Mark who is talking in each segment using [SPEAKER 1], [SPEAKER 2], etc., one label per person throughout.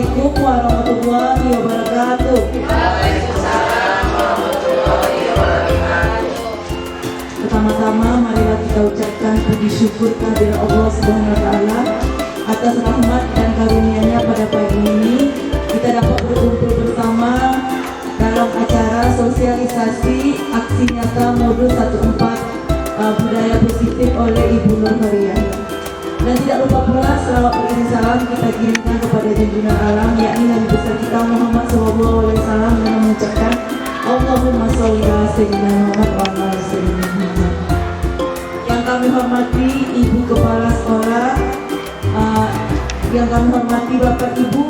[SPEAKER 1] Assalamualaikum warahmatullahi wabarakatuh. Pertama-tama marilah kita ucapkan puji syukur kehadirat Allah Subhanahu wa taala atas rahmat dan karunia-Nya pada pagi ini kita dapat berkumpul bersama dalam acara sosialisasi aksi nyata modul 14 budaya positif oleh Ibu Nur Maria. Dan tidak lupa pula selawat beriring salam kita kirimkan kepada junjungan alam yakni Nabi besar kita Muhammad SAW dengan mengucapkan Allahumma sholli ala sayyidina Muhammad wa ala ali sayyidina Muhammad. Yang kami hormati Ibu Kepala Sekolah, yang kami hormati Bapak Ibu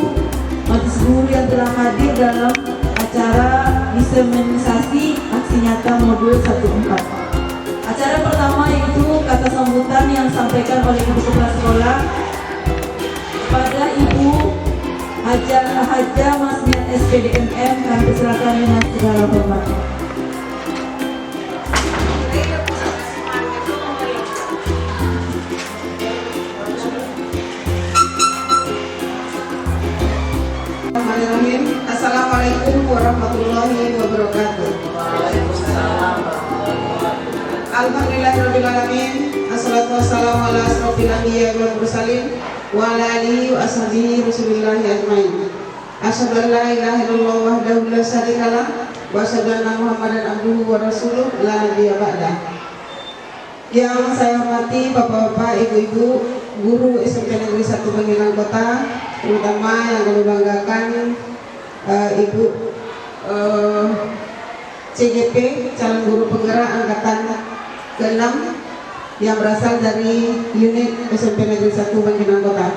[SPEAKER 1] Majelis Guru yang telah hadir dalam acara diseminasi aksi nyata modul 14. Acara pertama yaitu kata sambutan yang disampaikan oleh Ibu Kepala Sekolah kepada Ibu Haja Masniat SPDMM. Kami persilakan dengan segala hormat.
[SPEAKER 2] Assalamualaikum warahmatullahi wabarakatuh. Alhamdulillahirrahmanirrahim. Assalatu wassalamu ala asrofil anbiya wal mursalin wa ala alihi wa ashabihi rasulillahi ajmain. Asyhadu an la ilaha illallah wahdahu la syarikalah wa asyhadu anna Muhammadan abduhu wa rasuluh la nabiyya ba'dah. Yang saya hormati Bapak-bapak, Ibu-ibu, guru SMP Negeri 1 Bangkinang Kota, terutama yang kami banggakan Ibu CGP, calon guru penggerak angkatan ke-6 yang berasal dari unit SMP Negeri 1 Bangkinang Kota.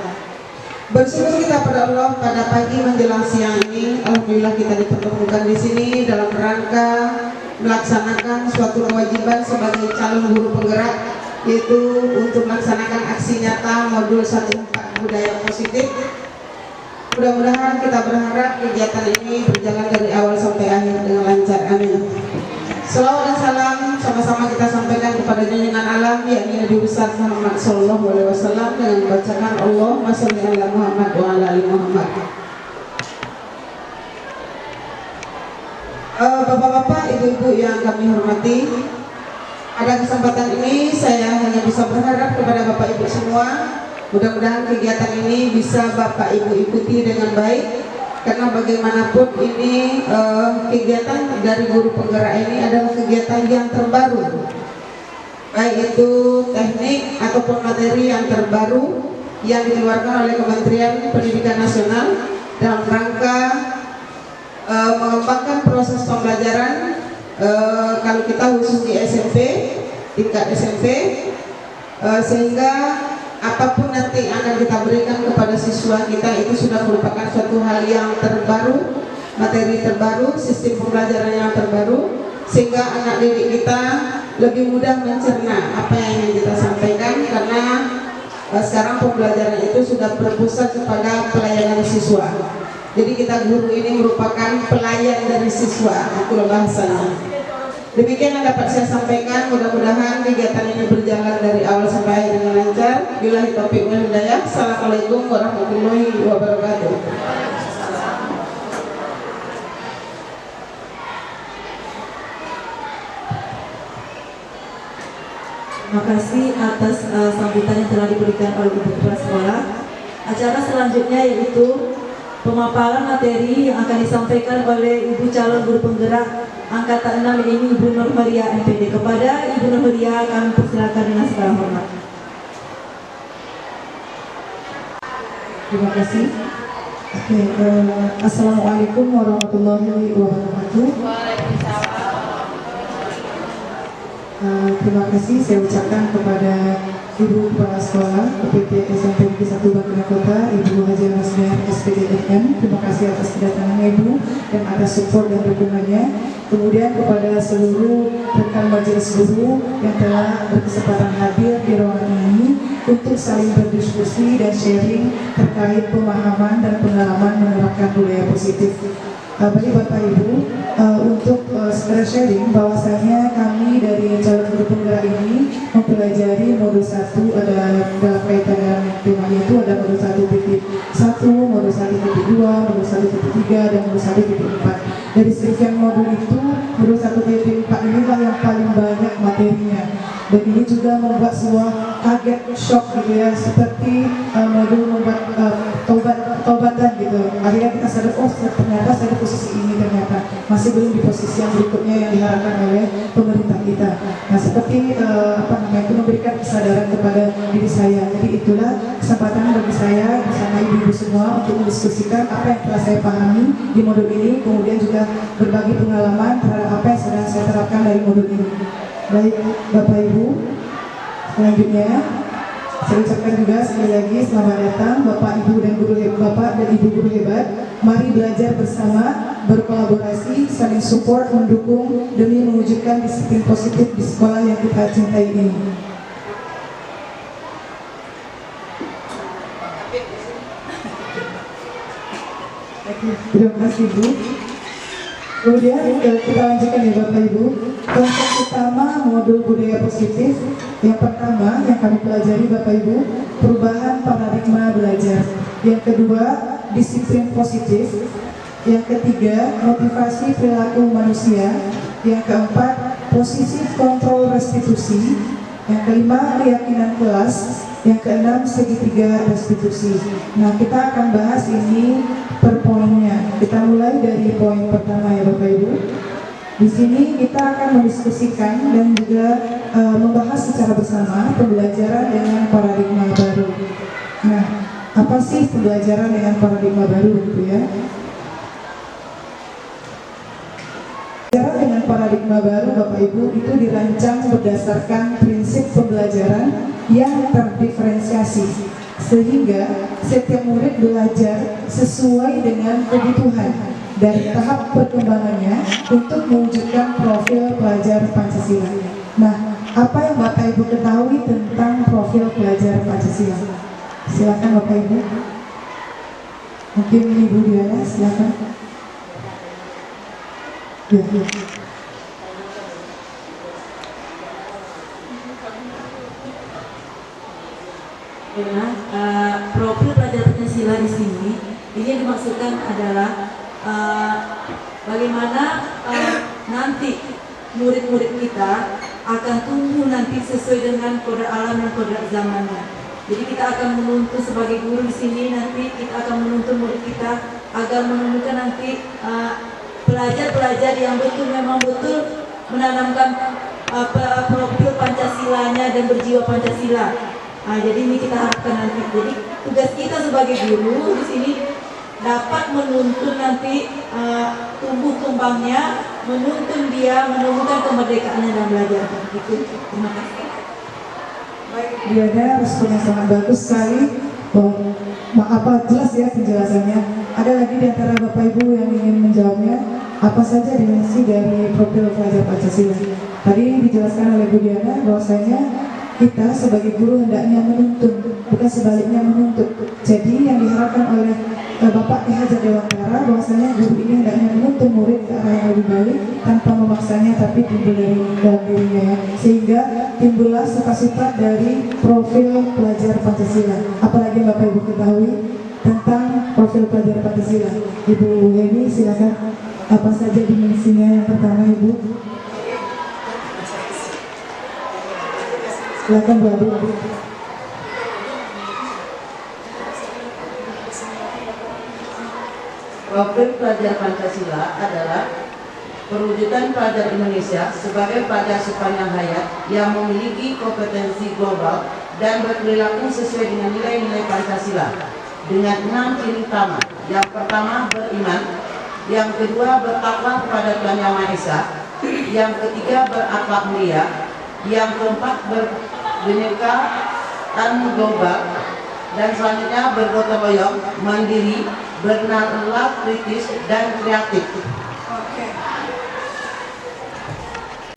[SPEAKER 2] Bersyukur kita pada Allah pada pagi menjelang siang ini, alhamdulillah kita dipertemukan di sini dalam rangka melaksanakan suatu kewajiban sebagai calon guru penggerak, yaitu untuk melaksanakan aksi nyata modul 14 budaya positif. Mudah-mudahan kita berharap kegiatan ini berjalan dari awal sampai akhir dengan lancar. Amin. Salawat dan salam sama-sama kita sampaikan kepada junjungan alam yakni Nabi besar Muhammad Sallallahu Alaihi Wasallam dengan membacakan Allahumma sholli ala Muhammad wa ala ali Muhammad. Bapak-bapak, ibu-ibu yang kami hormati, pada kesempatan ini saya hanya bisa berharap kepada bapak ibu semua, mudah-mudahan kegiatan ini bisa Bapak Ibu ikuti dengan baik, karena bagaimanapun ini kegiatan dari guru penggerak ini adalah kegiatan yang terbaru, baik itu teknik ataupun materi yang terbaru yang dikeluarkan oleh Kementerian Pendidikan Nasional dalam rangka mengembangkan proses pembelajaran. Kalau kita khusus di SMP, tingkat SMP, sehingga apapun nanti akan kita berikan kepada siswa kita itu sudah merupakan suatu hal yang terbaru, materi terbaru, sistem pembelajaran yang terbaru, sehingga anak didik kita lebih mudah mencerna apa yang ingin kita sampaikan, karena sekarang pembelajaran itu sudah berpusat kepada pelayanan siswa. Jadi kita guru ini merupakan pelayan dari siswa, itulah bahasanya. Demikian yang dapat saya sampaikan, mudah-mudahan kegiatan ini berjalan dari awal sampai akhir dengan lancar. Billahi taufiq wal hidayah. Assalamualaikum warahmatullahi wabarakatuh.
[SPEAKER 1] Terima kasih atas sambutan yang telah diberikan oleh Ibu Kepala Sekolah. Acara selanjutnya yaitu pemaparan materi yang akan disampaikan oleh Ibu calon guru penggerak angkatan 6 ini, Ibu Nur Maria MPD. Kepada Ibu Nur Maria kami persilakan dengan segala hormat.
[SPEAKER 3] Terima kasih. Assalamualaikum warahmatullahi wabarakatuh. Terima kasih saya ucapkan kepada Ibu Kepala Sekolah UPT SMP Negeri 1 Bangkinang Kota, Ibu Haja Masniat SPDMM. Terima kasih atas kedatangannya Ibu dan atas support dan dukungannya. Kemudian kepada seluruh rekan majelis guru yang telah berkesempatan hadir di ruangan ini untuk saling berdiskusi dan sharing terkait pemahaman dan pengalaman menerapkan budaya positif. Bagi Bapak Ibu, untuk sekedar sharing bahwasanya kami dari calon guru penggerak ini mempelajari modul 1 ada dalam kaitan dengan tema itu ada modul 1.1, modul 1.2, modul 1.3, dan modul 1.4. Dari sekian modul itu, modul 1.4 inilah yang paling banyak materinya. Dan ini juga membuat sebuah kaget, shock gitu ya, seperti modul membuat taubatan gitu. Akhirnya kita sadar, oh ternyata saya di posisi ini, ternyata masih belum di posisi yang berikutnya yang diharapkan oleh pemerintah kita. Nah seperti itu memberikan kesadaran kepada diri saya. Jadi itulah kesempatan bagi saya bersama ibu-ibu semua untuk mendiskusikan apa yang telah saya pahami di modul ini, kemudian juga berbagi pengalaman terhadap apa yang sedang saya terapkan dari modul ini. Baik Bapak Ibu, selanjutnya saya ucapkan juga sekali lagi selamat datang Bapak Ibu dan guru hebat, Bapak dan Ibu guru hebat. Mari belajar bersama, berkolaborasi, saling support, mendukung demi mewujudkan disiplin positif di sekolah yang kita cintai ini. Terima kasih Bu. Kemudian kita lanjutkan ya Bapak Ibu. Konsep utama modul budaya positif yang pertama yang kami pelajari Bapak Ibu, perubahan paradigma belajar. Yang kedua, disiplin positif. Yang ketiga, motivasi perilaku manusia. Yang keempat, posisi kontrol restitusi. Yang kelima, keyakinan kelas. Yang keenam, segitiga restitusi. Nah, kita akan bahas ini per poinnya. Kita mulai dari poin pertama ya Bapak Ibu. Di sini kita akan mendiskusikan dan juga membahas secara bersama pembelajaran dengan paradigma baru. Nah, apa sih pembelajaran dengan paradigma baru gitu ya? Pembelajaran dengan paradigma baru Bapak Ibu itu dirancang berdasarkan prinsip pembelajaran yang terdiferensiasi, sehingga setiap murid belajar sesuai dengan kebutuhan dari tahap perkembangannya untuk mewujudkan profil pelajar Pancasila. Nah, apa yang Bapak Ibu ketahui tentang profil pelajar Pancasila? Silakan Bapak Ibu. Mungkin Ibu Diana, silakan. Ya.
[SPEAKER 1] Profil pelajar Pancasila di sini, ini yang dimaksudkan adalah bagaimana nanti murid-murid kita akan tumbuh nanti sesuai dengan kode alam dan kode zamannya. Jadi kita akan menuntut sebagai guru di sini, nanti kita akan menuntut murid kita agar menemukan nanti pelajar-pelajar yang memang betul menanamkan profil Pancasilanya dan berjiwa Pancasila. Jadi ini kita harapkan nanti. Jadi tugas kita sebagai guru di sini dapat menuntun nanti tumbuh kembangnya, menuntun dia menemukan kemerdekaannya dan belajar. Itu. Terima kasih.
[SPEAKER 3] Baik, Diana, responnya sangat bagus sekali. Jelas ya penjelasannya. Ada lagi di antara Bapak Ibu yang ingin menjawabnya? Apa saja dimensi dari profil pelajar Pancasila? Tadi dijelaskan oleh Bu Diana bahwasanya kita sebagai guru hendaknya menuntun, bukan sebaliknya menuntut. Jadi yang diharapkan oleh Bapak Ki Hajar Dewantara bahwasanya guru ini hendaknya menuntun murid ke arah yang lebih baik tanpa memaksanya, tapi timbul dari dalam dirinya ya. Sehingga timbullah sifat-sifat dari profil pelajar Pancasila. Apalagi yang Bapak Ibu ketahui tentang profil pelajar Pancasila. Ibu Heni silakan, apa saja dimensinya? Yang pertama Ibu. Silakan Bu Adi.
[SPEAKER 4] Profil pelajar Pancasila adalah perwujudan pelajar Indonesia sebagai pelajar sepanjang hayat yang memiliki kompetensi global dan berperilaku sesuai dengan nilai-nilai Pancasila dengan 6 ciri utama. Yang pertama, beriman. Yang kedua, bertakwa kepada Tuhan Yang Maha Esa. Yang ketiga, berakhlak mulia. Yang keempat, berbineka tanggung global. Dan selanjutnya, bergotong royong, mandiri, bernalar, kritis, dan kreatif.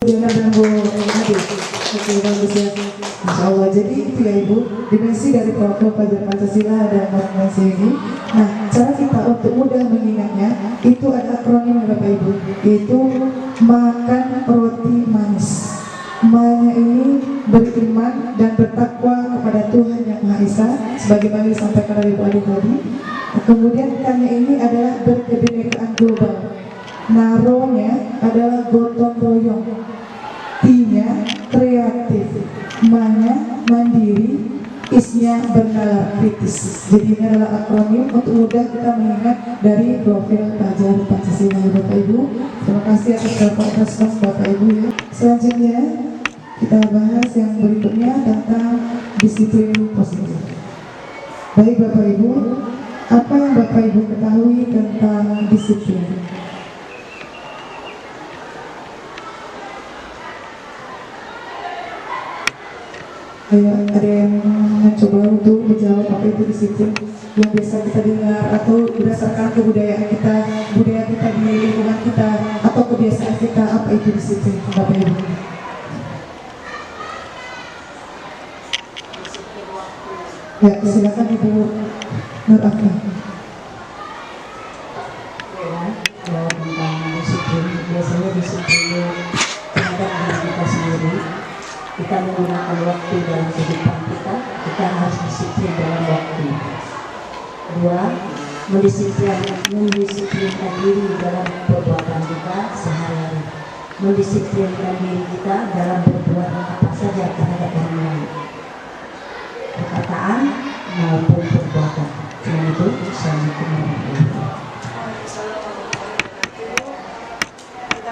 [SPEAKER 3] Diana dan Bu Adi. Oke, bagus ya. Insya Allah. Jadi itu ya Ibu, dimensi dari profil pelajar Pancasila dan dimensi ini. Nah, cara kita untuk mudah mengingatnya itu ada akronim ya Bapak Ibu, yaitu makan roti manis. Ma-nya ini beriman dan bertakwa kepada Tuhan Yang bangsa sebagaimana disampaikan oleh Bu Adi tadi. Kemudian K-nya ini adalah berkebinekaan global. Naronya adalah gotong royong. T-nya kreatif. M-nya mandiri. Is-nya bernalar kritis. Jadi ini adalah akronim untuk mudah kita mengingat dari profil pelajar Pancasila, Bapak Ibu. Terima kasih atas respons Bapak Ibu ya. Selanjutnya kita bahas yang berikutnya tentang disiplin positif. Baik Bapak Ibu, apa yang Bapak Ibu ketahui tentang disiplin? Ada yang mencoba untuk menjawab apa itu disiplin yang biasa kita dengar atau berdasarkan kebudayaan kita, budaya kita di lingkungan kita atau kebiasaan kita, apa itu disiplin Bapak Ibu? Ya, silakan Ibu Nur Afna.
[SPEAKER 5] Kalau tentang disiplin, biasanya disiplin terhadap diri kita sendiri. Kita menggunakan waktu dalam kehidupan kita harus disiplin dalam waktu. Kedua, mendisiplinkan diri dalam perbuatan kita sehari-hari. Mendisiplinkan diri kita dalam berbuat apa saja terhadap orang lain, perkataan maupun perbuatan. Cuma itu, Assalamualaikum warahmatullahi wabarakatuh.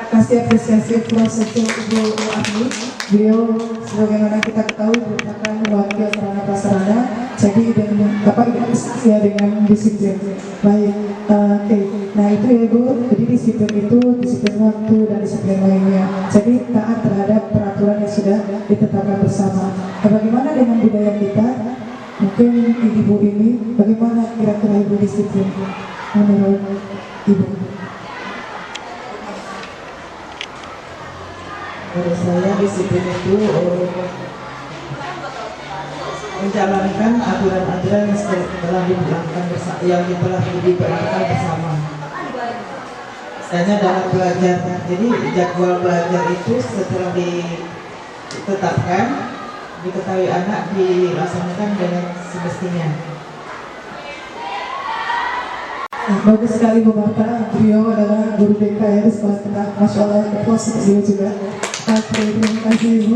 [SPEAKER 3] Kasih apresiasi proses Ibu Ahli. Beliau sebagaimana kita ketahui merupakan wakil sarana prasarana, jadi dengan ya dengan disiplin. Baik, oke. Nah itu ya Ibu, jadi disiplin itu disiplin waktu dan disiplin lainnya. Jadi taat terhadap peraturan yang sudah ditetapkan bersama. Nah, bagaimana dengan budaya kita? Mungkin Ibu ini, bagaimana kira-kira Ibu disiplin menurut Ibu?
[SPEAKER 2] Menurut saya disiplin itu menjalankan aturan-aturan yang telah diberlakukan yang telah diberlakukan bersama. Misalnya dalam belajar, jadi jadwal belajar itu setelah ditetapkan, diketahui anak dilaksanakan dengan semestinya.
[SPEAKER 3] Bagus sekali Bu Marta, beliau adalah guru BK ya di sekolah kita. Masya Allah, puas beliau juga. Oke, terima kasih Ibu.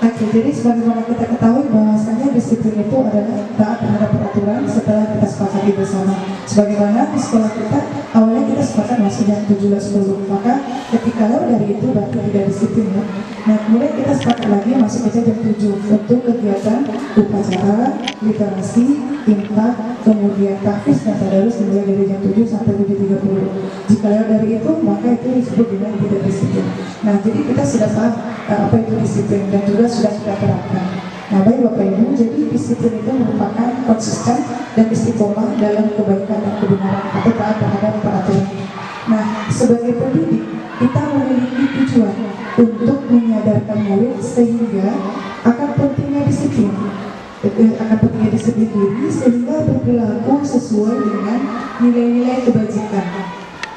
[SPEAKER 3] Oke, jadi sebagaimana kita ketahui bahwasanya disiplin itu adalah taat terhadap peraturan setelah kita sepakati bersama. Sebagaimana di sekolah kita, awalnya kita sepakat masuk jam 7.10, maka ketika lewat dari itu berarti tidak disiplin ya. Nah, kemudian kita sepakat lagi masuk aja jam 7 untuk kegiatan upacara, literasi, infak, kemudian tahfiz dan tadarus dimulai dari jam 7 sampai 7.30. Jika lewat dari itu, maka itu disebut dengan tidak disiplin. Nah, jadi kita sudah paham apa itu disiplin dan juga sudah kita terapkan. Nah, baik Bapak Ibu, jadi disiplin itu merupakan konsisten dan istiqomah dalam kebaikan dan kebenaran atau taat terhadap peraturan. Nah, sebagai pendidik, kita memiliki tujuan untuk menyadarkan murid sehingga akan pentingnya disiplin. Akan pentingnya disiplin diri sehingga berperilaku sesuai dengan nilai-nilai kebajikan.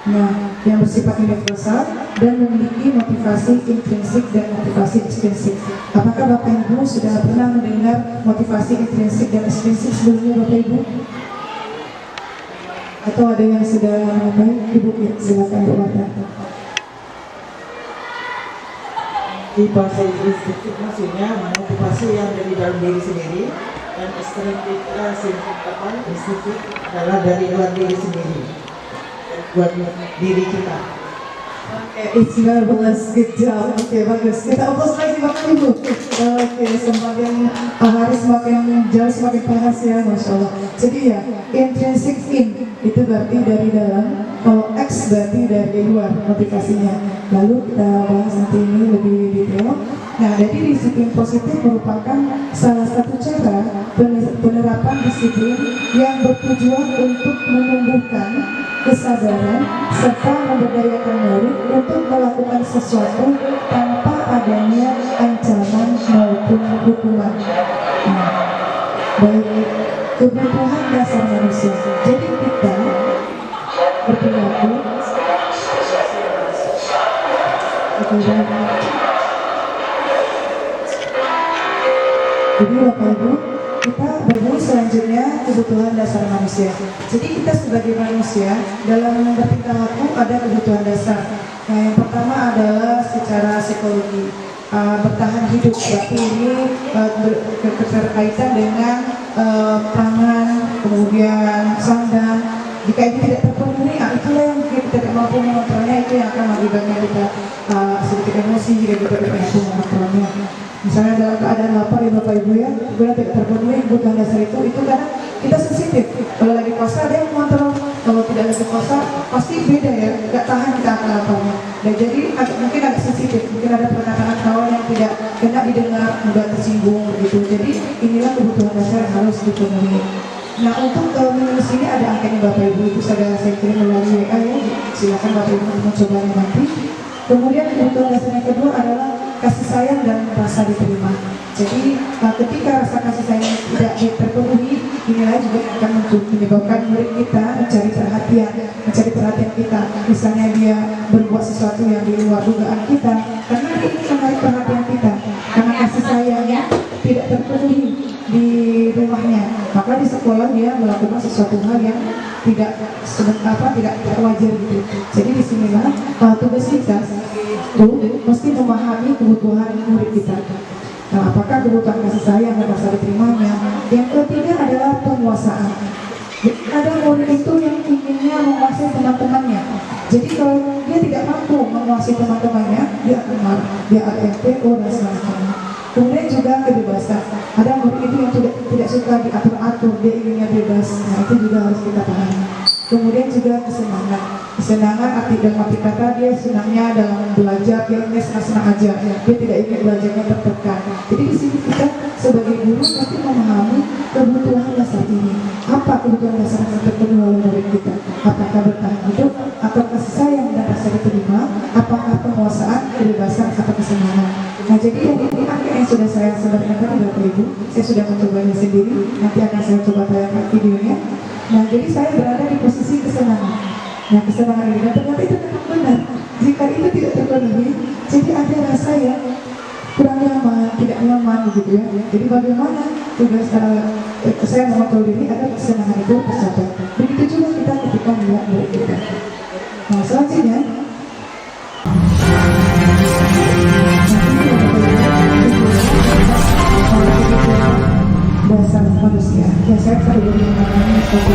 [SPEAKER 3] Nah, yang bersifat universal dan memiliki motivasi intrinsik dan motivasi ekstrinsik. Apakah Bapak Ibu sudah pernah mendengar motivasi intrinsik dan ekstrinsik sebelumnya Bapak Ibu? Atau ada yang sudah baik? Ibu ya, silakan Bu Marta.
[SPEAKER 2] Di bahasa instinktif maksudnya motivasi yang dari dalam diri sendiri, dan ekstrinsik adalah dari luar diri sendiri, buat diri kita.
[SPEAKER 3] It's marvelous, good job. Oke, bagus. Kita applause lagi Bapak Ibu. Oke, semakin hari semakin jauh semakin panas ya, Masya Allah. Jadi ya, intrinsic in itu berarti dari dalam, kalau X berarti dari luar motivasinya. Lalu kita bahas nanti ini lebih detail. Nah, jadi disiplin positif merupakan salah satu cara penerapan disiplin yang bertujuan untuk menumbuhkan kesadaran serta memberdayakan murid untuk melakukan sesuatu tanpa adanya ancaman maupun hukuman. Nah, baik kebutuhan dasar manusia. Jadi kita berperilaku jadi Bapak Ibu, kita berburu selanjutnya kebutuhan dasar manusia. Jadi kita sebagai manusia dalam bertingkah laku ada kebutuhan dasar. Nah, yang pertama adalah secara psikologi, bertahan hidup. Berarti ini berkaitan dengan pangan, kemudian sandang. Jika ini tidak terpenuhi, itulah yang kita tidak mampu mengontrolnya, itu yang akan mengakibatkan kita sedikit emosi jika kita tidak mampu mengontrolnya. Misalnya dalam keadaan lapar ya Bapak Ibu ya, kemudian tidak terpenuhi kebutuhan dasar itu kadang kita sensitif. Kalau lagi puasa dia mengontrol, kalau tidak lagi puasa pasti beda ya, nggak tahan kita akan laparnya. Dan jadi mungkin agak sensitif, mungkin ada perkataan kawan yang tidak kena didengar, mudah tersinggung begitu. Jadi inilah kebutuhan dasar yang harus dipenuhi. Nah, untuk menu sini ada angkanya Bapak Ibu, itu sudah saya kirim melalui WA ya. Silakan Bapak Ibu mencobanya nanti. Kemudian kebutuhan dasar yang kedua adalah kasih sayang dan rasa diterima. Jadi ketika rasa kasih sayang tidak terpenuhi, inilah juga yang akan menyebabkan murid kita mencari perhatian kita. Misalnya dia berbuat sesuatu yang di luar dugaan kita, karena dia ingin menarik perhatian kita. Karena kasih sayangnya tidak terpenuhi di rumahnya, maka di sekolah dia melakukan sesuatu hal yang tidak wajar gitu. Jadi disinilah tugas kita itu mesti memahami kebutuhan murid kita. Nah, apakah kebutuhan kasih sayang dan rasa diterimanya? Yang ketiga adalah penguasaan. Ada murid itu yang inginnya menguasai teman-temannya. Jadi kalau dia tidak mampu menguasai teman-temannya, dia akan marah, dia akan MTO dan sebagainya. Kemudian juga kebebasan. Ada murid itu yang tidak suka diatur-atur, dia inginnya bebas. Nah, itu juga harus kita pahami. Kemudian juga kesenangan arti kata dia senangnya dalam belajar, dia senang aja, dia tidak ingin belajarnya tertekan. Jadi di sini kita sebagai guru pasti memahami kebutuhan dasar ini. Apa kebutuhan dasar yang terpenuhi oleh murid kita? Apakah bertahan hidup, atau kasih sayang dan rasa diterima? Apakah penguasaan, kebebasan, atau kesenangan? Nah, jadi ini angka yang sudah saya sampaikan kepada Bapak Ibu, saya sudah mencobanya sendiri. Nanti akan saya coba tayangkan videonya. Nah, jadi saya berada di posisi kesenangan. Nah, kesenangan ini, dan ternyata itu memang benar. Jika itu tidak terpenuhi, jadi ada rasa yang kurang nyaman, tidak nyaman gitu ya. Jadi bagaimana tugas saya mengontrol diri agar kesenangan itu tercapai. Begitu juga kita ketika melihat murid kita. Nah, selanjutnya dasar manusia. Ya, saya perlu mengenai suatu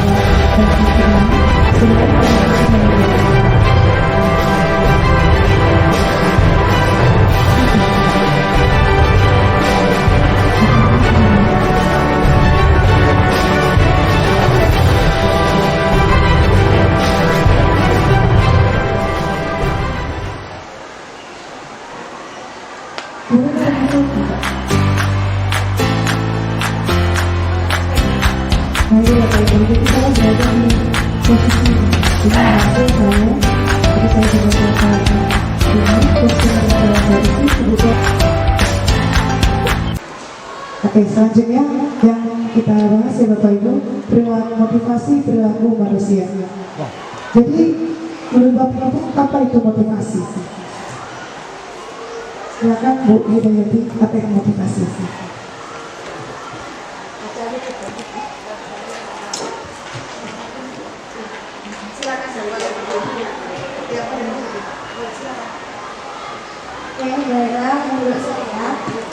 [SPEAKER 3] Oke, selanjutnya yang kita bahas ya Bapak Ibu, motivasi perilaku manusia. Jadi menurut Bapak Ibu, apa itu motivasi? Silakan Bu Hidayati, apa yang motivasi?
[SPEAKER 6] Menurut saya,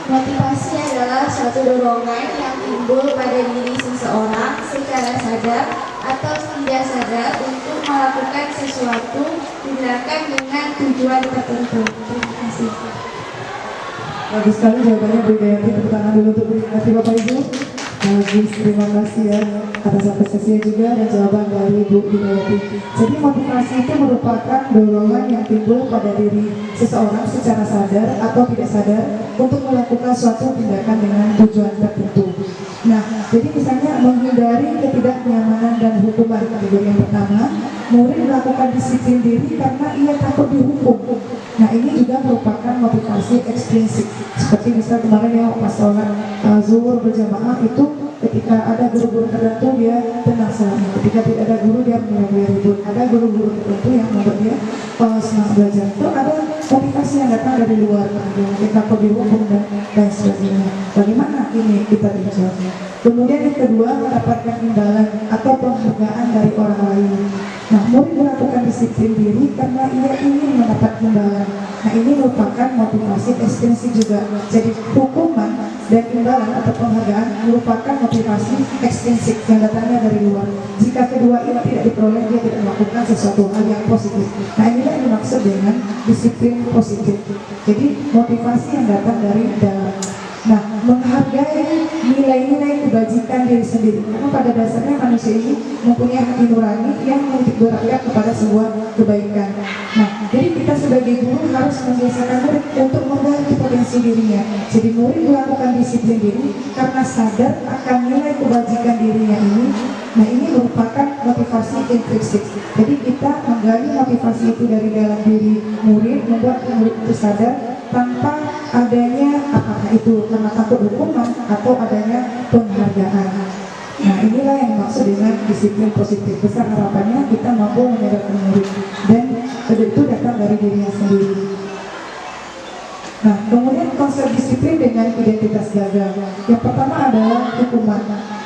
[SPEAKER 6] motivasi adalah suatu dorongan yang timbul pada diri seseorang secara sadar atau tidak sadar untuk melakukan sesuatu tindakan dengan tujuan tertentu. Terima kasih.
[SPEAKER 3] Bagus sekali jawabannya Bu Hidayati, tepuk tangan dulu untuk Bu Hidayati Bapak Ibu. Bagus, terima kasih ya atas apresiasinya juga dan jawaban dari Bu Hidayati. Jadi motivasi itu merupakan dorongan yang timbul pada diri seseorang secara sadar atau tidak sadar untuk melakukan suatu tindakan dengan tujuan tertentu. Nah, jadi misalnya menghindari ketidaknyamanan dan hukuman. Kategori yang pertama, murid melakukan disiplin diri karena ia takut dihukum. Nah, ini juga merupakan motivasi ekstrinsik. Seperti misalnya kemarin ya pas sholat zuhur berjamaah itu ketika ada guru-guru tertentu dia tenang selama. Ketika tidak ada guru dia mulai ribut. Ada guru-guru tertentu yang membuat dia senang belajar. Itu ada motivasi motivasi yang datang dari luar, yang kita perlu dihukum dan lain sebagainya. Bagaimana ini kita tinjau? Kemudian yang kedua, mendapatkan imbalan atau penghargaan dari orang lain. Nah, murid melakukan disiplin diri karena ia ingin mendapat imbalan. Nah, ini merupakan motivasi ekstrinsi juga. Jadi hukuman dan imbalan atau penghargaan merupakan motivasi ekstrinsik yang datangnya dari luar. Jika kedua ini tidak diperoleh, dia tidak melakukan sesuatu hal yang positif. Nah, inilah yang dimaksud dengan disiplin positif. Jadi motivasi yang datang dari dalam. Nah, menghargai nilai-nilai kebajikan diri sendiri. Karena pada dasarnya manusia ini mempunyai hati nurani yang menitik beratkan kepada sebuah kebaikan. Nah, jadi kita sebagai guru harus membiasakan murid untuk menggali potensi dirinya. Jadi murid melakukan disiplin diri karena sadar akan nilai kebajikan dirinya ini. Nah, ini merupakan motivasi intrinsik. Jadi kita menggali motivasi itu dari dalam diri murid, membuat murid itu sadar tanpa adanya apakah itu karena takut hukuman atau adanya penghargaan. Nah, inilah yang dimaksud dengan disiplin positif. Besar harapannya kita mampu menyadarkan murid dan itu datang dari dirinya sendiri. Nah, kemudian konsep disiplin dengan identitas gagal. Yang pertama adalah hukuman.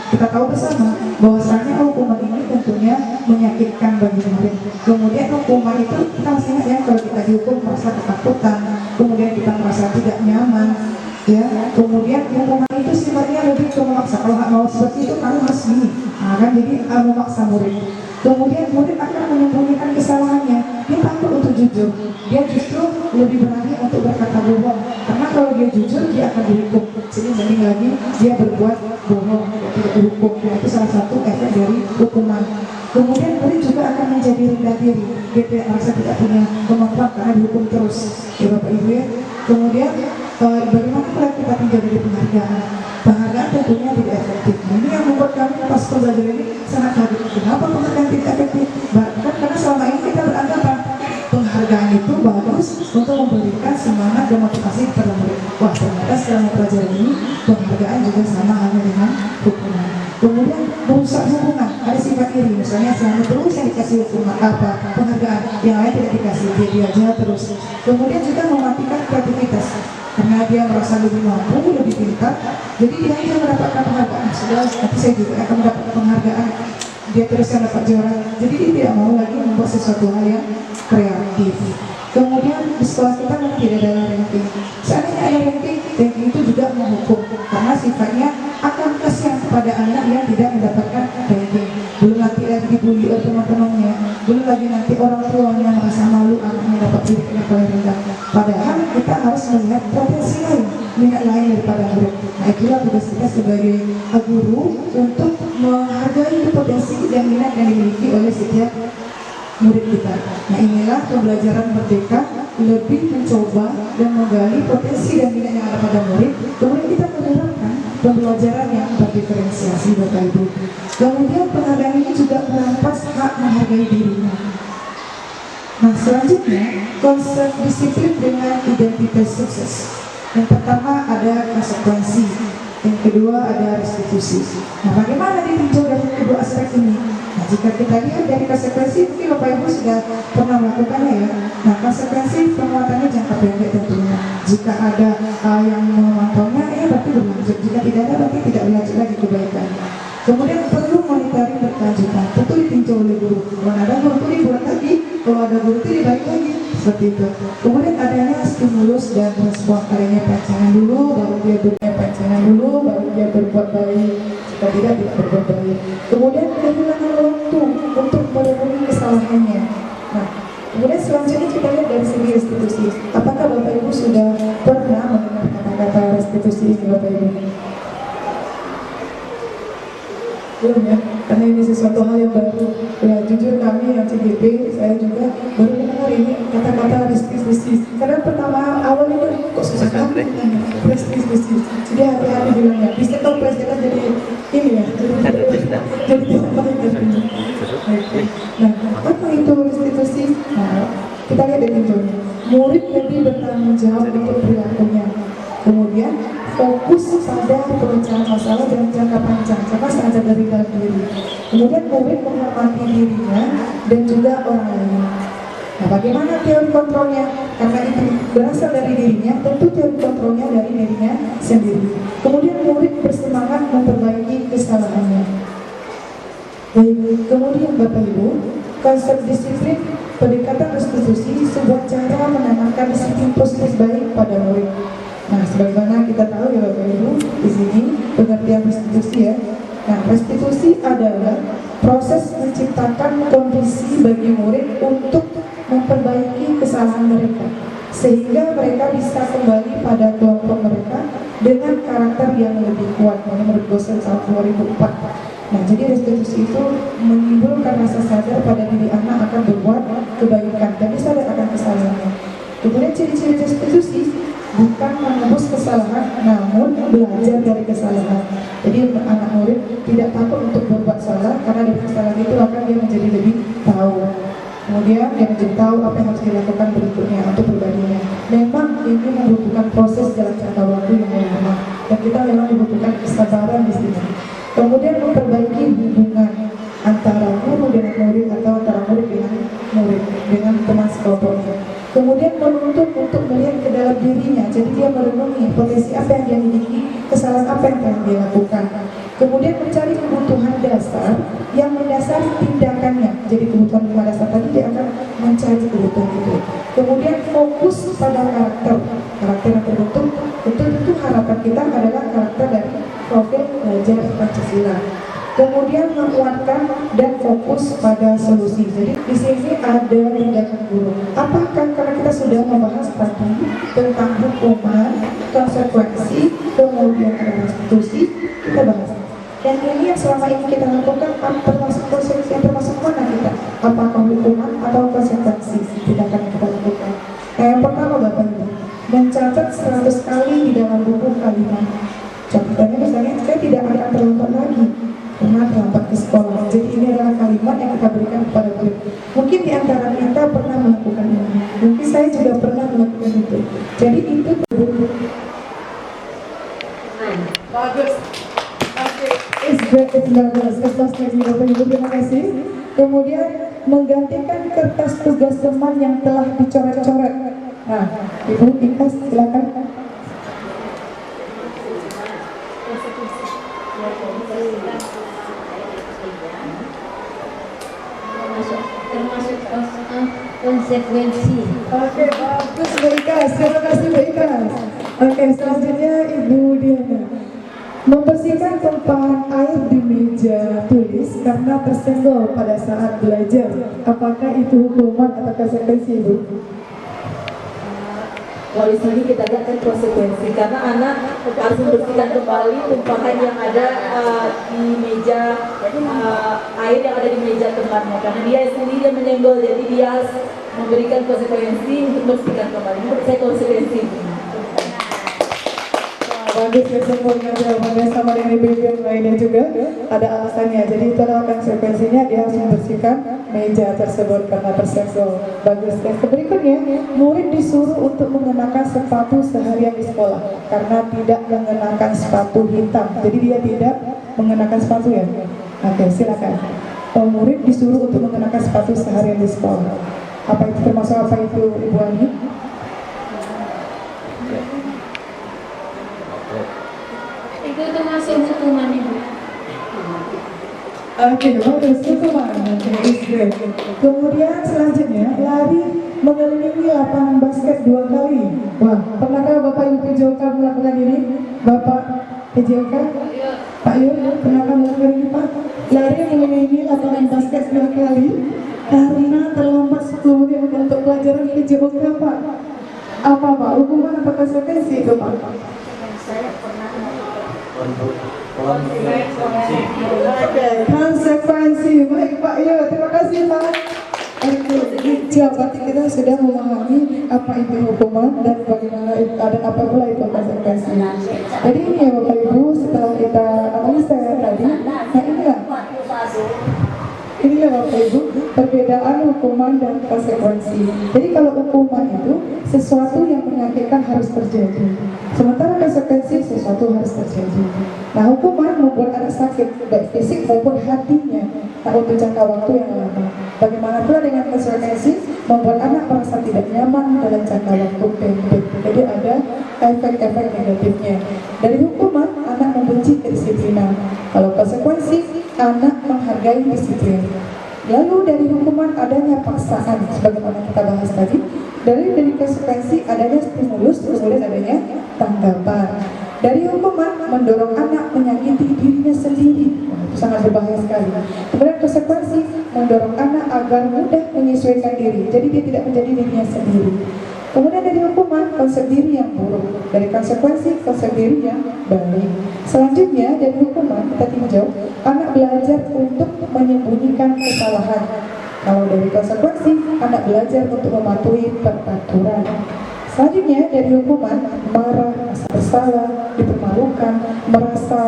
[SPEAKER 3] Kita tahu bersama bahwasanya hukuman ini tentunya menyakitkan bagi murid. Kemudian hukuman itu kita masih ingat ya, kalau kita dihukum merasa ketakutan, kemudian kita merasa tidak nyaman, ya. Kemudian hukuman itu sifatnya lebih ke memaksa. Kalau nggak mau seperti itu, kamu harus gini. Nah, kan jadi memaksa murid. Kemudian murid akan menyembunyikan kesalahannya. Dia takut untuk jujur. Dia justru lebih berani untuk berkata bohong. Karena kalau dia jujur, dia akan dihukum. Jadi mending lagi dia berbuat bohong, tidak dihukum. Nah, itu salah satu efek dari hukuman. Kemudian murid juga akan menjadi rendah diri. Dia tidak merasa tidak punya kemampuan karena dihukum terus. Ya Bapak Ibu ya. Kemudian bagaimana kalau kita tinjau dari penghargaan? Penghargaan tentunya tidak efektif. Ini yang membuat kami pas pembelajaran ini sangat kaget. Kenapa penghargaan tidak efektif? Bahkan karena selama ini kita beranggapan penghargaan itu bagus untuk memberikan semangat dan motivasi kepada murid. Wah, ternyata setelah mempelajari ini penghargaan juga sama halnya dengan hukuman. Kemudian merusak hubungan, ada sifat iri. Misalnya selama terus yang dikasih hukuman penghargaan, yang lain tidak dikasih, dia aja terus. Kemudian juga mematikan kreativitas. Karena dia merasa lebih mampu, lebih pintar, jadi dia hanya mendapatkan penghargaan. Sudah, nanti saya juga akan mendapat penghargaan. Dia terus yang dapat juara. Jadi dia tidak mau lagi membuat sesuatu hal yang kreatif. Kemudian di sekolah kita memang tidak ada ranking. Seandainya ada ranking itu juga menghukum karena sifatnya akan kasihan kepada anak yang tidak mendapatkan ranking. Belum lagi dibully oleh teman-temannya, belum lagi nanti orang tuanya merasa malu anaknya dapat didik yang paling rendah. Padahal kita harus melihat potensi lain, minat lain daripada murid. Nah, itulah tugas kita sebagai guru untuk menghargai potensi dan minat yang dimiliki oleh setiap murid kita. Nah, inilah pembelajaran merdeka, lebih mencoba dan menggali potensi dan minat yang ada pada murid. Kemudian kita menerapkan pembelajaran yang berdiferensiasi, Bapak Ibu. Kemudian penghargaan ini juga merampas hak menghargai dirinya. Nah, selanjutnya konsep disiplin dengan identitas sukses. Yang pertama ada konsekuensi, yang kedua ada restitusi. Nah, bagaimana ditinjau dari kedua aspek ini? Nah, jika kita lihat dari konsekuensi, mungkin Bapak Ibu sudah pernah melakukannya ya. Nah, konsekuensi penguatannya jangka pendek tentunya. Jika ada yang memantaunya, ya berarti berlanjut. Jika tidak ada, berarti tidak berlanjut lagi kebaikan. Kemudian perlu monitoring berkelanjutan. Tentu ditinjau oleh guru. Kalau ada guru itu dibuat lagi, kalau ada guru itu dibalik lagi. Seperti itu. Kemudian adanya stimulus dan respon. Adanya pancangan dulu, baru dia pancangan dulu, baru dia berbuat baik. Jika tidak berbuat baik. Kemudian kehilangan waktu untuk memenuhi kesalahannya. Nah, kemudian selanjutnya kita lihat dari segi restitusi. Apakah Bapak Ibu sudah pernah mendengar kata-kata restitusi ini, Bapak Ibu? Belum ya, karena ini sesuatu hal yang baru. Ya, jujur kami yang CGP, saya juga baru mendengar ini kata-kata restitusi. Karena pertama awal ini kok susah banget restitusi. Jadi hati-hati bilangnya. Bisa kalau presiden jadi ini ya, jadi tidak baik. Nah, apa itu restitusi? Nah, kita lihat dari contohnya. Murid lebih bertanggung jawab untuk perilakunya. Kemudian fokus pada pemecahan masalah dalam jangka panjang karena sadar dari dalam diri. Kemudian murid menghormati dirinya dan juga orang lain. Nah, bagaimana teori kontrolnya? Karena itu berasal dari dirinya, tentu teori kontrolnya dari dirinya sendiri. Kemudian murid bersemangat memperbaiki kesalahannya. Baik, kemudian Bapak Ibu, konsep disiplin pendekatan restitusi sebuah cara menanamkan disiplin positif baik pada murid. Nah, sebagaimana kita tahu ya Bapak Ibu, di sini pengertian restitusi ya. Nah, restitusi adalah proses menciptakan kondisi bagi murid untuk memperbaiki kesalahan mereka, sehingga mereka bisa kembali pada kelompok mereka dengan karakter yang lebih kuat. Ini menurut dosen tahun 2004. Nah, jadi restitusi itu menimbulkan rasa sadar pada diri anak akan berbuat kebaikan dan sadar akan kesalahannya. Kemudian ciri-ciri restitusi bukan menebus kesalahan, namun belajar dari kesalahan. Jadi anak murid tidak takut untuk berbuat salah, karena dari kesalahan itu akan dia menjadi lebih tahu. Kemudian dia menjadi tahu apa yang harus dilakukan berikutnya untuk pribadinya. Memang ini membutuhkan proses dalam jangka waktu yang lama, dan kita memang membutuhkan kesabaran di sini. Kemudian memperbaiki hubungan antara guru dengan murid atau antara murid dengan teman sekelompoknya. Kemudian menuntut untuk melihat ke dalam dirinya, jadi dia merenungi potensi apa yang dia miliki, kesalahan apa yang telah dia lakukan. Kemudian mencari kebutuhan dasar yang mendasari tindakannya. Jadi kebutuhan dasar tadi dia akan mencari kebutuhan itu. Kemudian fokus pada karakter yang terbentuk. Tentu harapan kita adalah karakter dari profil belajar Pancasila. Kemudian menguatkan dan fokus pada solusi. Jadi di sini ada tindakan guru. Apakah karena kita sudah membahas tadi tentang hukuman, konsekuensi, kemudian ada restitusi, kita bahas. Dan ini yang selama ini kita lakukan termasuk konsekuensi yang termasuk mana kita? Apakah hukuman atau konsekuensi tindakan yang kita lakukan? Nah, yang pertama Bapak Ibu, mencatat 100 kali di dalam buku kalimat. Contohnya misalnya, saya tidak akan terlambat lagi karena terlambat ke sekolah. Jadi ini adalah kalimat yang kita berikan kepada murid. Mungkin di antara kita pernah melakukan ini. Mungkin saya juga pernah melakukan itu. Jadi itu
[SPEAKER 1] Bagus.
[SPEAKER 3] is great, it's bagus. Kertas lagi Bapak Ibu, terima kasih. Kemudian menggantikan kertas tugas teman yang telah dicoret-coret. Nah, Ibu Ikas silakan.
[SPEAKER 6] Termasuk konsekuensi.
[SPEAKER 3] Oke, bagus Bu Ikas. Terima kasih Bu Ikas. Oke, selanjutnya Ibu Diana. Membersihkan tumpahan air di meja tulis karena tersenggol pada saat belajar. Apakah itu hukuman atau konsekuensi, Ibu?
[SPEAKER 1] Kalau di sini kita lihat kan konsekuensi, karena anak harus membersihkan kembali tumpahan yang ada di meja air yang ada di meja tempatnya, karena dia sendiri yang menyenggol, jadi dia harus memberikan konsekuensi untuk membersihkan kembali. Menurut saya konsekuensi.
[SPEAKER 3] Bagus ya, sempurna jawabannya sama dengan ibu-ibu yang lainnya juga ada alasannya. Jadi itu adalah konsekuensinya, dia harus membersihkan meja tersebut karena tersenggol. Bagus. Dan berikutnya, murid disuruh untuk mengenakan sepatu seharian di sekolah karena tidak mengenakan sepatu hitam. Jadi dia tidak mengenakan sepatu ya. Oke, silakan. Murid disuruh untuk mengenakan sepatu seharian di sekolah. Apa itu termasuk apa itu Ibu Ani?
[SPEAKER 6] Itu termasuk hukuman Ibu.
[SPEAKER 3] Oke, bagus, hukuman. Kemudian selanjutnya lari mengelilingi lapangan basket 2 kali. Wah, pernahkah Bapak Ibu PJOK melakukan ini? Bapak PJOK? Pak Yul, pernahkah melakukan ini Pak? Lari mengelilingi lapangan basket 2 kali karena terlambat 10 menit untuk pelajaran PJOK Pak. Apa Pak? Hukuman atau konsekuensi itu Pak?
[SPEAKER 6] Saya pernah
[SPEAKER 3] Konsekuensi. Baik Pak Yul, terima kasih Pak. Berarti kita sudah memahami apa itu hukuman dan bagaimana dan apa pula itu konsekuensi. Jadi ini ya Bapak Ibu, setelah kita analisa tadi, nah inilah Bapak Ibu perbedaan hukuman dan konsekuensi. Jadi kalau hukuman itu sesuatu yang menyakitkan harus terjadi, sementara konsekuensi sesuatu harus terjadi. Nah, hukuman membuat anak sakit baik fisik maupun hatinya, untuk jangka waktu yang lama. Bagaimana pula dengan konsekuensi? membuat anak merasa tidak nyaman dalam jangka waktu pendek. Jadi ada efek-efek negatifnya. Dari hukuman, anak membenci kedisiplinan. Kalau konsekuensi, anak menghargai disiplin. Lalu dari hukuman adanya paksaan, sebagaimana kita bahas tadi. Dari konsekuensi adanya stimulus, kemudian adanya tanggapan. Dari hukuman mendorong anak menyakiti dirinya sendiri, itu sangat berbahaya sekali. Kemudian konsekuensi mendorong anak agar mudah menyesuaikan diri, jadi dia tidak menjadi dirinya sendiri. Kemudian dari hukuman, konsep diri yang buruk. Dari konsekuensi, konsep diri yang baik. Selanjutnya, dari hukuman, kita tinjau, anak belajar untuk menyembunyikan kesalahan. Kalau dari konsekuensi, anak belajar untuk mematuhi peraturan. Selanjutnya, dari hukuman, marah, merasa bersalah, dipermalukan, merasa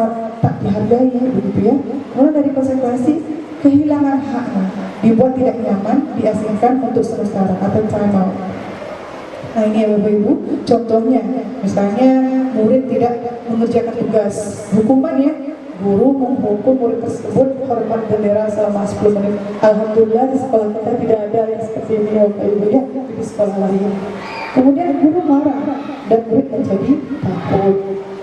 [SPEAKER 3] tak dihargai, begitu ya. Kemudian dari konsekuensi, kehilangan haknya, dibuat tidak nyaman, diasingkan untuk sementara atau time out. Nah ini ya Bapak Ibu, contohnya misalnya murid tidak mengerjakan tugas, hukumannya guru menghukum murid tersebut hormat bendera selama 10 menit. Alhamdulillah di sekolah kita tidak ada yang seperti ini ya Bapak Ibu ya, di sekolah lain. Kemudian guru marah dan murid menjadi takut.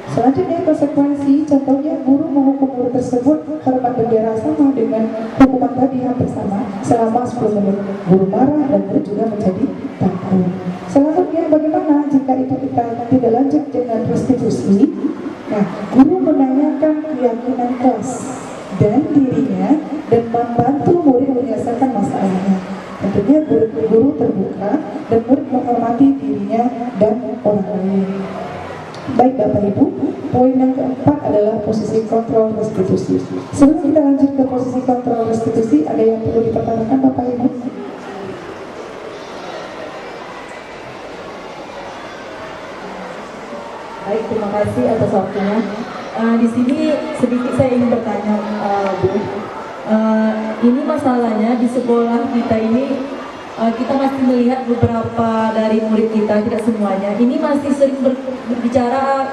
[SPEAKER 3] Selanjutnya konsekuensi, contohnya guru menghukum murid tersebut hormat bendera sama dengan hukuman tadi hampir sama selama 10 menit. Guru marah dan murid juga menjadi takut. Selanjutnya bagaimana jika itu kita tidak lanjut dengan restitusi? Nah, guru menanyakan keyakinan kelas dan dirinya dan membantu murid menyelesaikan masalahnya. Tentunya guru terbuka dan murid menghormati dirinya dan orang lain. Baik Bapak Ibu, poin yang keempat adalah posisi kontrol restitusi. Sebelum kita lanjut ke posisi kontrol restitusi, ada yang perlu dipertanyakan Bapak Ibu?
[SPEAKER 1] Baik, terima kasih atas waktunya. Di sini sedikit saya ingin bertanya, Bu. Ini masalahnya di sekolah kita ini, kita masih melihat beberapa dari murid kita, tidak semuanya. Ini masih sering berbicara,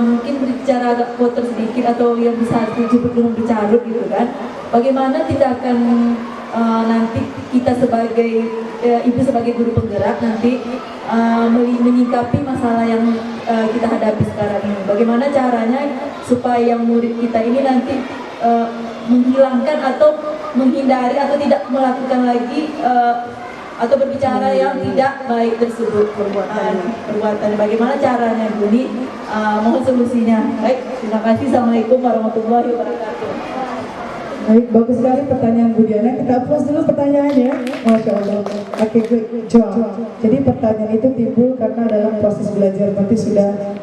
[SPEAKER 1] mungkin berbicara agak kotor sedikit atau yang bisa disebut dengan bercarut gitu kan. Bagaimana tindakan nanti kita sebagai ibu sebagai guru penggerak nanti menyikapi masalah yang kita hadapi sekarang ini. Bagaimana caranya supaya murid kita ini nanti menghilangkan atau menghindari atau tidak melakukan lagi atau berbicara yang tidak baik tersebut, perbuatan. Bagaimana caranya Bu? Ini mohon solusinya. Baik, terima kasih. Assalamualaikum warahmatullahi wabarakatuh.
[SPEAKER 3] Baik, bagus sekali pertanyaan Bu Diana. Kita hapus dulu pertanyaannya. Masya Allah. Oke, good job. Jadi pertanyaan itu timbul karena dalam proses belajar berarti sudah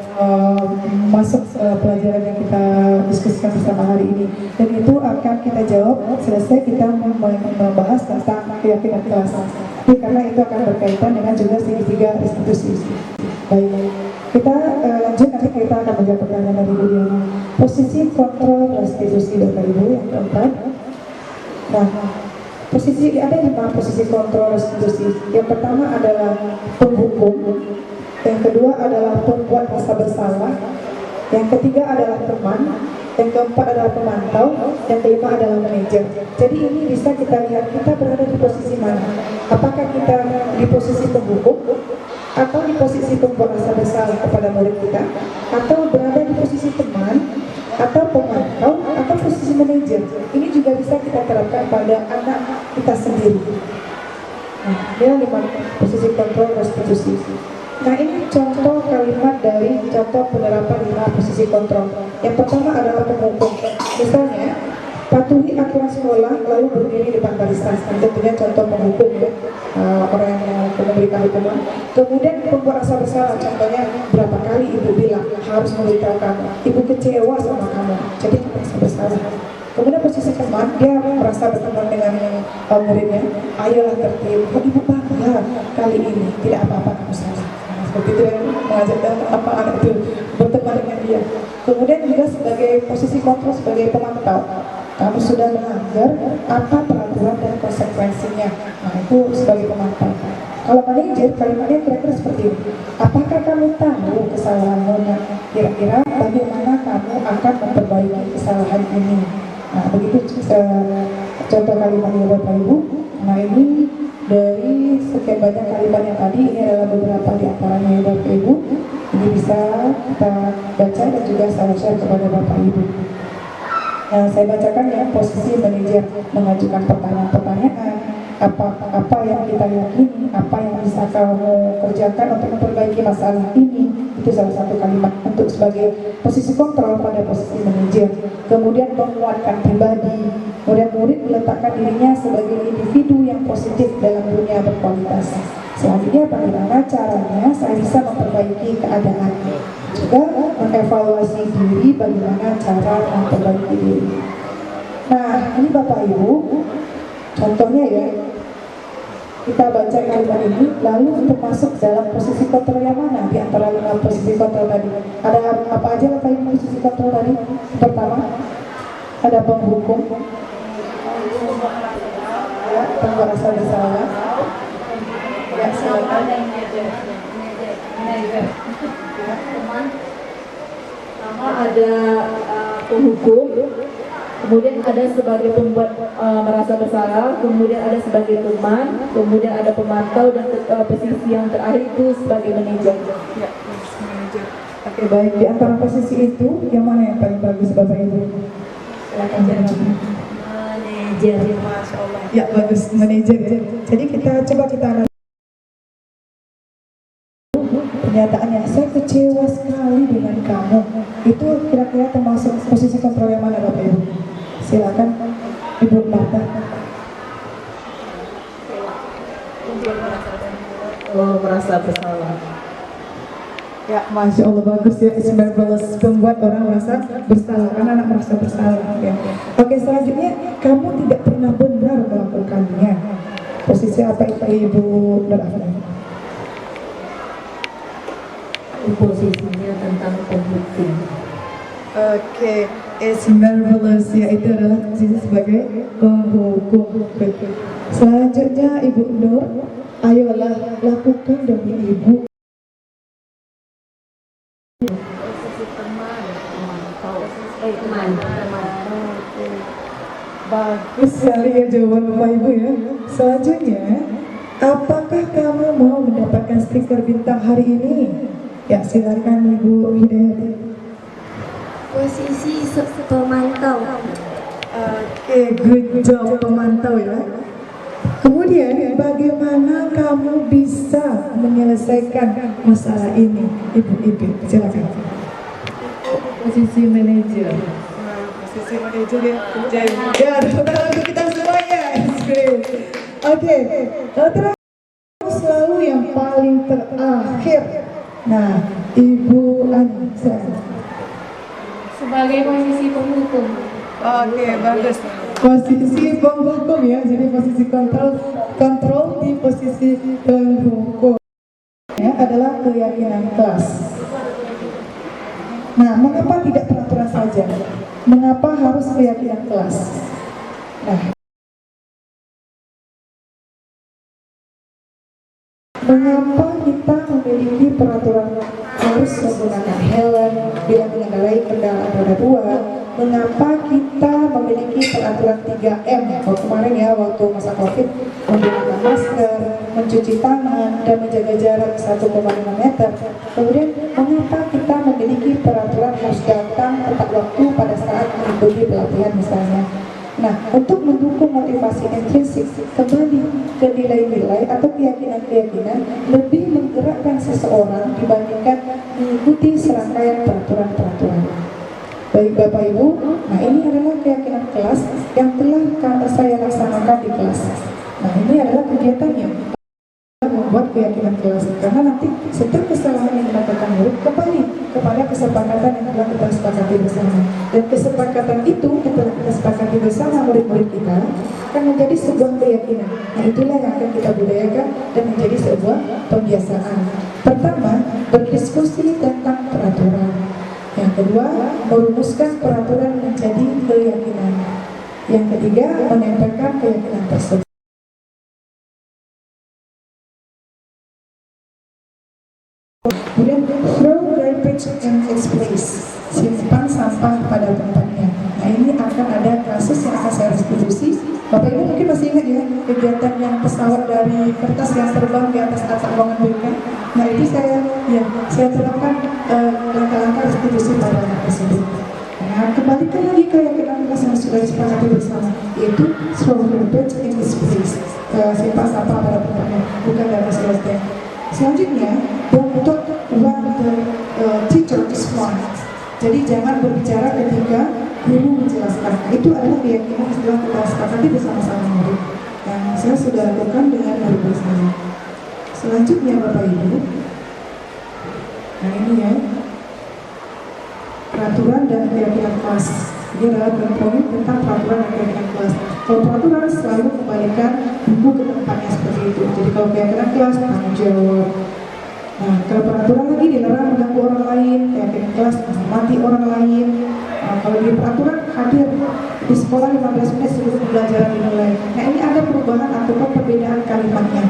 [SPEAKER 3] masuk pelajaran yang kita diskusikan bersama hari ini. Dan itu akan kita jawab selesai kita membahas tentang keyakinan kelas. Tapi karena itu akan berkaitan dengan juga segitiga restitusi. Baik, kita lanjut, nanti kita akan menjawab pertanyaan dari Bu Diana. Posisi kontrol restitusi Bapak Ibu yang keempat. Nah, posisi ada 5 posisi kontrol restitusi. Yang pertama adalah penghukum, yang kedua adalah pembuat rasa bersalah, yang ketiga adalah teman, yang keempat adalah pemantau, yang kelima adalah manajer. Jadi ini bisa kita lihat kita berada di posisi mana. Apakah kita di posisi penghukum, atau di posisi pembuat rasa bersalah kepada murid kita, atau berada di posisi teman, atau pemantau, atau posisi manajer. Ini juga bisa kita terapkan pada anak kita sendiri. Nah, ini 5 posisi kontrol restitusi. Nah, ini contoh kalimat dari contoh penerapan 5 posisi kontrol. Yang pertama adalah penghukum. Misalnya, patuhi aturan sekolah lalu berdiri di depan barisan. Tentunya contoh penghukum ya, orang yang memberikan hukuman. Kemudian pembuat rasa bersalah, contohnya berapa kali ibu bilang harus memberitahu kamu, ibu kecewa sama kamu, jadi merasa bersalah. Kemudian posisi teman, dia merasa berteman dengan muridnya, ayolah tertib, ibu bangga kali ini tidak apa-apa kamu salah. Seperti itu yang mengajak apa anak itu berteman dengan dia. Kemudian juga sebagai posisi kontrol sebagai pemantau, kamu sudah melanggar apa peraturan dan konsekuensinya. Nah, itu sebagai pemantau. Kalau manajer, kalimatnya kira-kira seperti ini. Apakah kamu tahu kesalahanmu? Kira-kira bagaimana kamu akan memperbaiki kesalahan ini? Nah, begitu contoh kalimatnya Bapak Ibu. Nah, ini dari 10 sekian banyak kalimat yang tadi, ini adalah beberapa di antaranya ya Bapak Ibu. Ini bisa kita baca dan juga saya share kepada Bapak Ibu. Nah, saya bacakan ya, posisi manajer mengajukan pertanyaan-pertanyaan, apa yang kita yakini, apa yang bisa kamu kerjakan untuk memperbaiki masalah ini. Itu salah satu kalimat untuk sebagai posisi kontrol pada posisi manajer. Kemudian menguatkan pribadi, kemudian murid meletakkan dirinya sebagai individu yang positif dalam dunia berkualitas. Selanjutnya, bagaimana caranya saya bisa memperbaiki keadaan, juga mengevaluasi diri, bagaimana cara memperbaiki diri. Nah, ini Bapak Ibu, contohnya ya, kita baca kalimat ini, lalu untuk masuk dalam posisi kontrol yang mana di antara 5 posisi kontrol tadi? Ada apa aja Bapak Ibu posisi kontrol tadi? Pertama, ada penghukum, ya, penguasa bersalah, ya, silakan.
[SPEAKER 1] Pertama ada penghukum, kemudian ada sebagai pembuat merasa bersalah, kemudian ada sebagai teman, kemudian ada pemantau, dan posisi yang terakhir itu sebagai manajer.
[SPEAKER 3] Ya, manajer. Oke, baik. Di antara posisi itu, yang mana yang paling bagus Bapak Ibu? Silakan jawab.
[SPEAKER 1] Manajer.
[SPEAKER 3] Masya Allah. Ya, bagus, manajer. Jadi kita analisa pernyataannya, saya kecewa sekali dengan kamu. Itu kira-kira termasuk posisi kontrol yang mana Bapak Ibu? Silakan Ibu Marta.
[SPEAKER 1] Merasa bersalah.
[SPEAKER 3] Ya, Masya Allah, bagus ya. It's marvelous, membuat orang merasa bersalah, karena anak merasa bersalah ya. Oke, selanjutnya, kamu tidak pernah benar melakukannya. Posisi apa itu Ibu Darafna?
[SPEAKER 5] Posisinya tentang pembukti.
[SPEAKER 3] Oke, it's marvelous ya, itu adalah posisi sebagai penghukum. Selanjutnya Ibu Nur, ayolah lakukan demi Ibu.
[SPEAKER 5] Posisi teman.
[SPEAKER 3] Bagus sekali ya jawaban Bapak Ibu ya. Selanjutnya, apakah kamu mau mendapatkan stiker bintang hari ini? Ya, silakan Ibu Hidayati.
[SPEAKER 6] Posisi pemantau.
[SPEAKER 3] Oke, good job pemantau ya. Kemudian, bagaimana kamu bisa menyelesaikan masalah ini, Ibu? Silakan.
[SPEAKER 1] Posisi manajer.
[SPEAKER 3] Posisi manajer ya. Ya, tepuk tangan untuk kita semuanya. Oke, terakhir selalu yang paling terakhir. Nah, Ibu Anissa.
[SPEAKER 6] Sebagai posisi penghukum.
[SPEAKER 3] Oke, bagus. Posisi penghukum ya, jadi posisi kontrol di posisi penghukum ya, adalah keyakinan kelas. Nah, mengapa tidak peraturan saja? Mengapa harus keyakinan kelas? Nah, mengapa kita memiliki peraturan harus menggunakan helm bila mengendarai kendaraan roda 2? Mengapa kita memiliki peraturan 3M? Kemarin ya, waktu masa COVID, menggunakan masker, mencuci tangan, dan menjaga jarak 1,5 meter. Kemudian, mengapa kita memiliki peraturan harus datang tepat waktu pada saat mengikuti pelatihan misalnya? Nah, untuk mendukung motivasi intrinsik, kembali ke nilai-nilai atau keyakinan-keyakinan lebih menggerakkan seseorang dibandingkan mengikuti serangkaian peraturan-peraturan. Baik Bapak Ibu, nah ini adalah keyakinan kelas yang telah saya laksanakan di kelas. Nah, ini adalah kegiatannya, membuat keyakinan kelas, karena nanti setiap kesalahan yang dilakukan murid kembali kepada kesepakatan yang telah kita sepakati bersama, dan kesepakatan itu kita sepakati bersama murid-murid kita akan menjadi sebuah keyakinan. Nah, itulah yang akan kita budayakan dan menjadi sebuah pembiasaan. Pertama, berdiskusi tentang peraturan. Yang kedua, merumuskan peraturan menjadi keyakinan. Yang ketiga, menempelkan keyakinan tersebut. Kemudian, throw garbage in its place. Simpan sampah pada tempatnya. Nah, ini akan ada kasus yang akan saya restitusi Bapak Ibu mungkin masih ingat ya kegiatan yang pesawat dari kertas yang terbang di atas atap ruangan BK. Nah itu saya terapkan langkah-langkah restitusi pada anak tersebut. Nah kembalikan lagi ke keyakinan kelas yang sudah disepakati bersama, yaitu throw your badge in this place. Simpan sampah pada tempatnya, bukan dalam selesai. Selanjutnya, don't talk when the teacher is smart. Jadi jangan berbicara ketika guru menjelaskan. Itu adalah keyakinan setelah kita sepakati bersama-sama murid yang saya sudah lakukan dengan murid bersama. Selanjutnya Bapak Ibu, nah ini ya, peraturan dan keyakinan kelas. Ini adalah poin tentang peraturan dan keyakinan kelas. Kalau peraturan selalu kembalikan buku ke tempatnya seperti itu. Jadi kalau keyakinan kelas tanggung jawab. Nah, kalau peraturan lagi dilarang mengganggu orang lain, keyakinan kelas menghormati orang lain. Kalau di peraturan hadir di sekolah 15 menit sebelum pembelajaran dimulai. Nah ini ada perubahan ataupun perbedaan kalimatnya.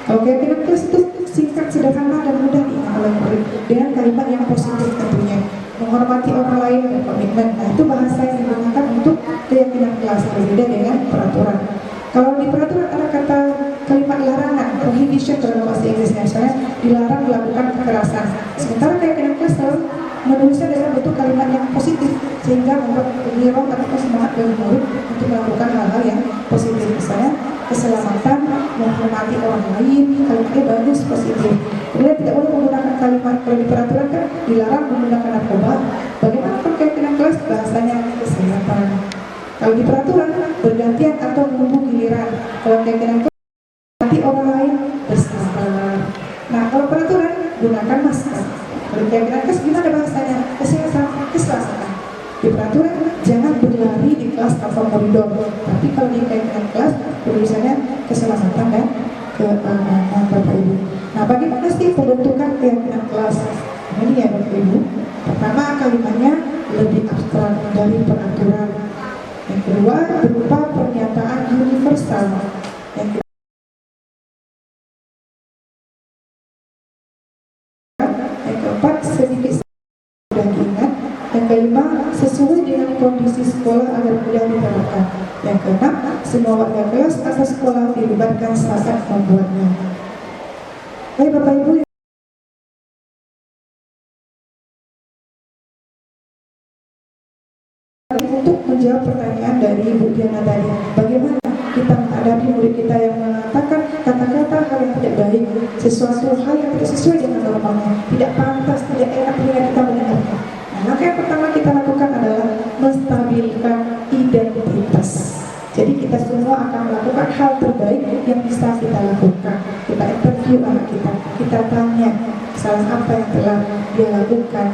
[SPEAKER 3] Kalau keyakinan kelas itu singkat, sederhana dan mudah diingat oleh murid dengan kalimat yang positif tentunya. Menghormati orang lain dan komitmen. Nah itu bahasa yang digunakan untuk keyakinan kelas, berbeda dengan peraturan. Kalau di peraturan ada kata kalimat larangan, prohibition dalam bahasa Inggrisnya, misalnya dilarang melakukan kekerasan. Sementara keyakinan kelas selalu menulisnya dalam bentuk kalimat yang positif sehingga membuat penyerang atau semangat bagi murid untuk melakukan hal-hal yang positif, misalnya keselamatan, menghormati orang lain, kalimatnya bagus, positif. Kemudian tidak boleh menggunakan kalimat, kalau di peraturan kan dilarang menggunakan narkoba. Bagaimana kalau keyakinan kelas bahasanya kesehatan? Kalau di peraturan bergantian atau menunggu giliran. Kalau keyakinan kelas nanti orang lain bersabar. Nah kalau peraturan gunakan masker. Kalau keyakinan kelas gimana bahasanya? Kesehatan, keselamatan. Di peraturan jangan berlari di kelas tanpa koridor. Tapi kalau di keyakinan kelas tulisannya keselamatan dan keamanan Bapak Ibu. Nah bagaimana sih pembentukan keyakinan kelas? Ini ya Bapak Ibu. Pertama kalimatnya lebih abstrak dari peraturan. Yang kedua berupa pernyataan universal. Yang keempat sedikit dan diingat. Yang kelima sesuai dengan kondisi sekolah agar mudah diterapkan. Yang keenam semua warga kelas atau sekolah dilibatkan saat membuatnya. Baik Bapak Ibu, untuk menjawab pertanyaan dari Ibu Diana tadi, bagaimana kita menghadapi murid kita yang mengatakan kata-kata hal yang tidak baik, sesuatu hal yang tidak sesuai dengan normalnya, tidak pantas, tidak enak bila kita mendengarkan. Nah, maka yang pertama kita lakukan adalah menstabilkan identitas. Jadi kita semua akan melakukan hal terbaik yang bisa kita lakukan. Kita interview anak kita tanya kesalahan apa yang telah dia lakukan,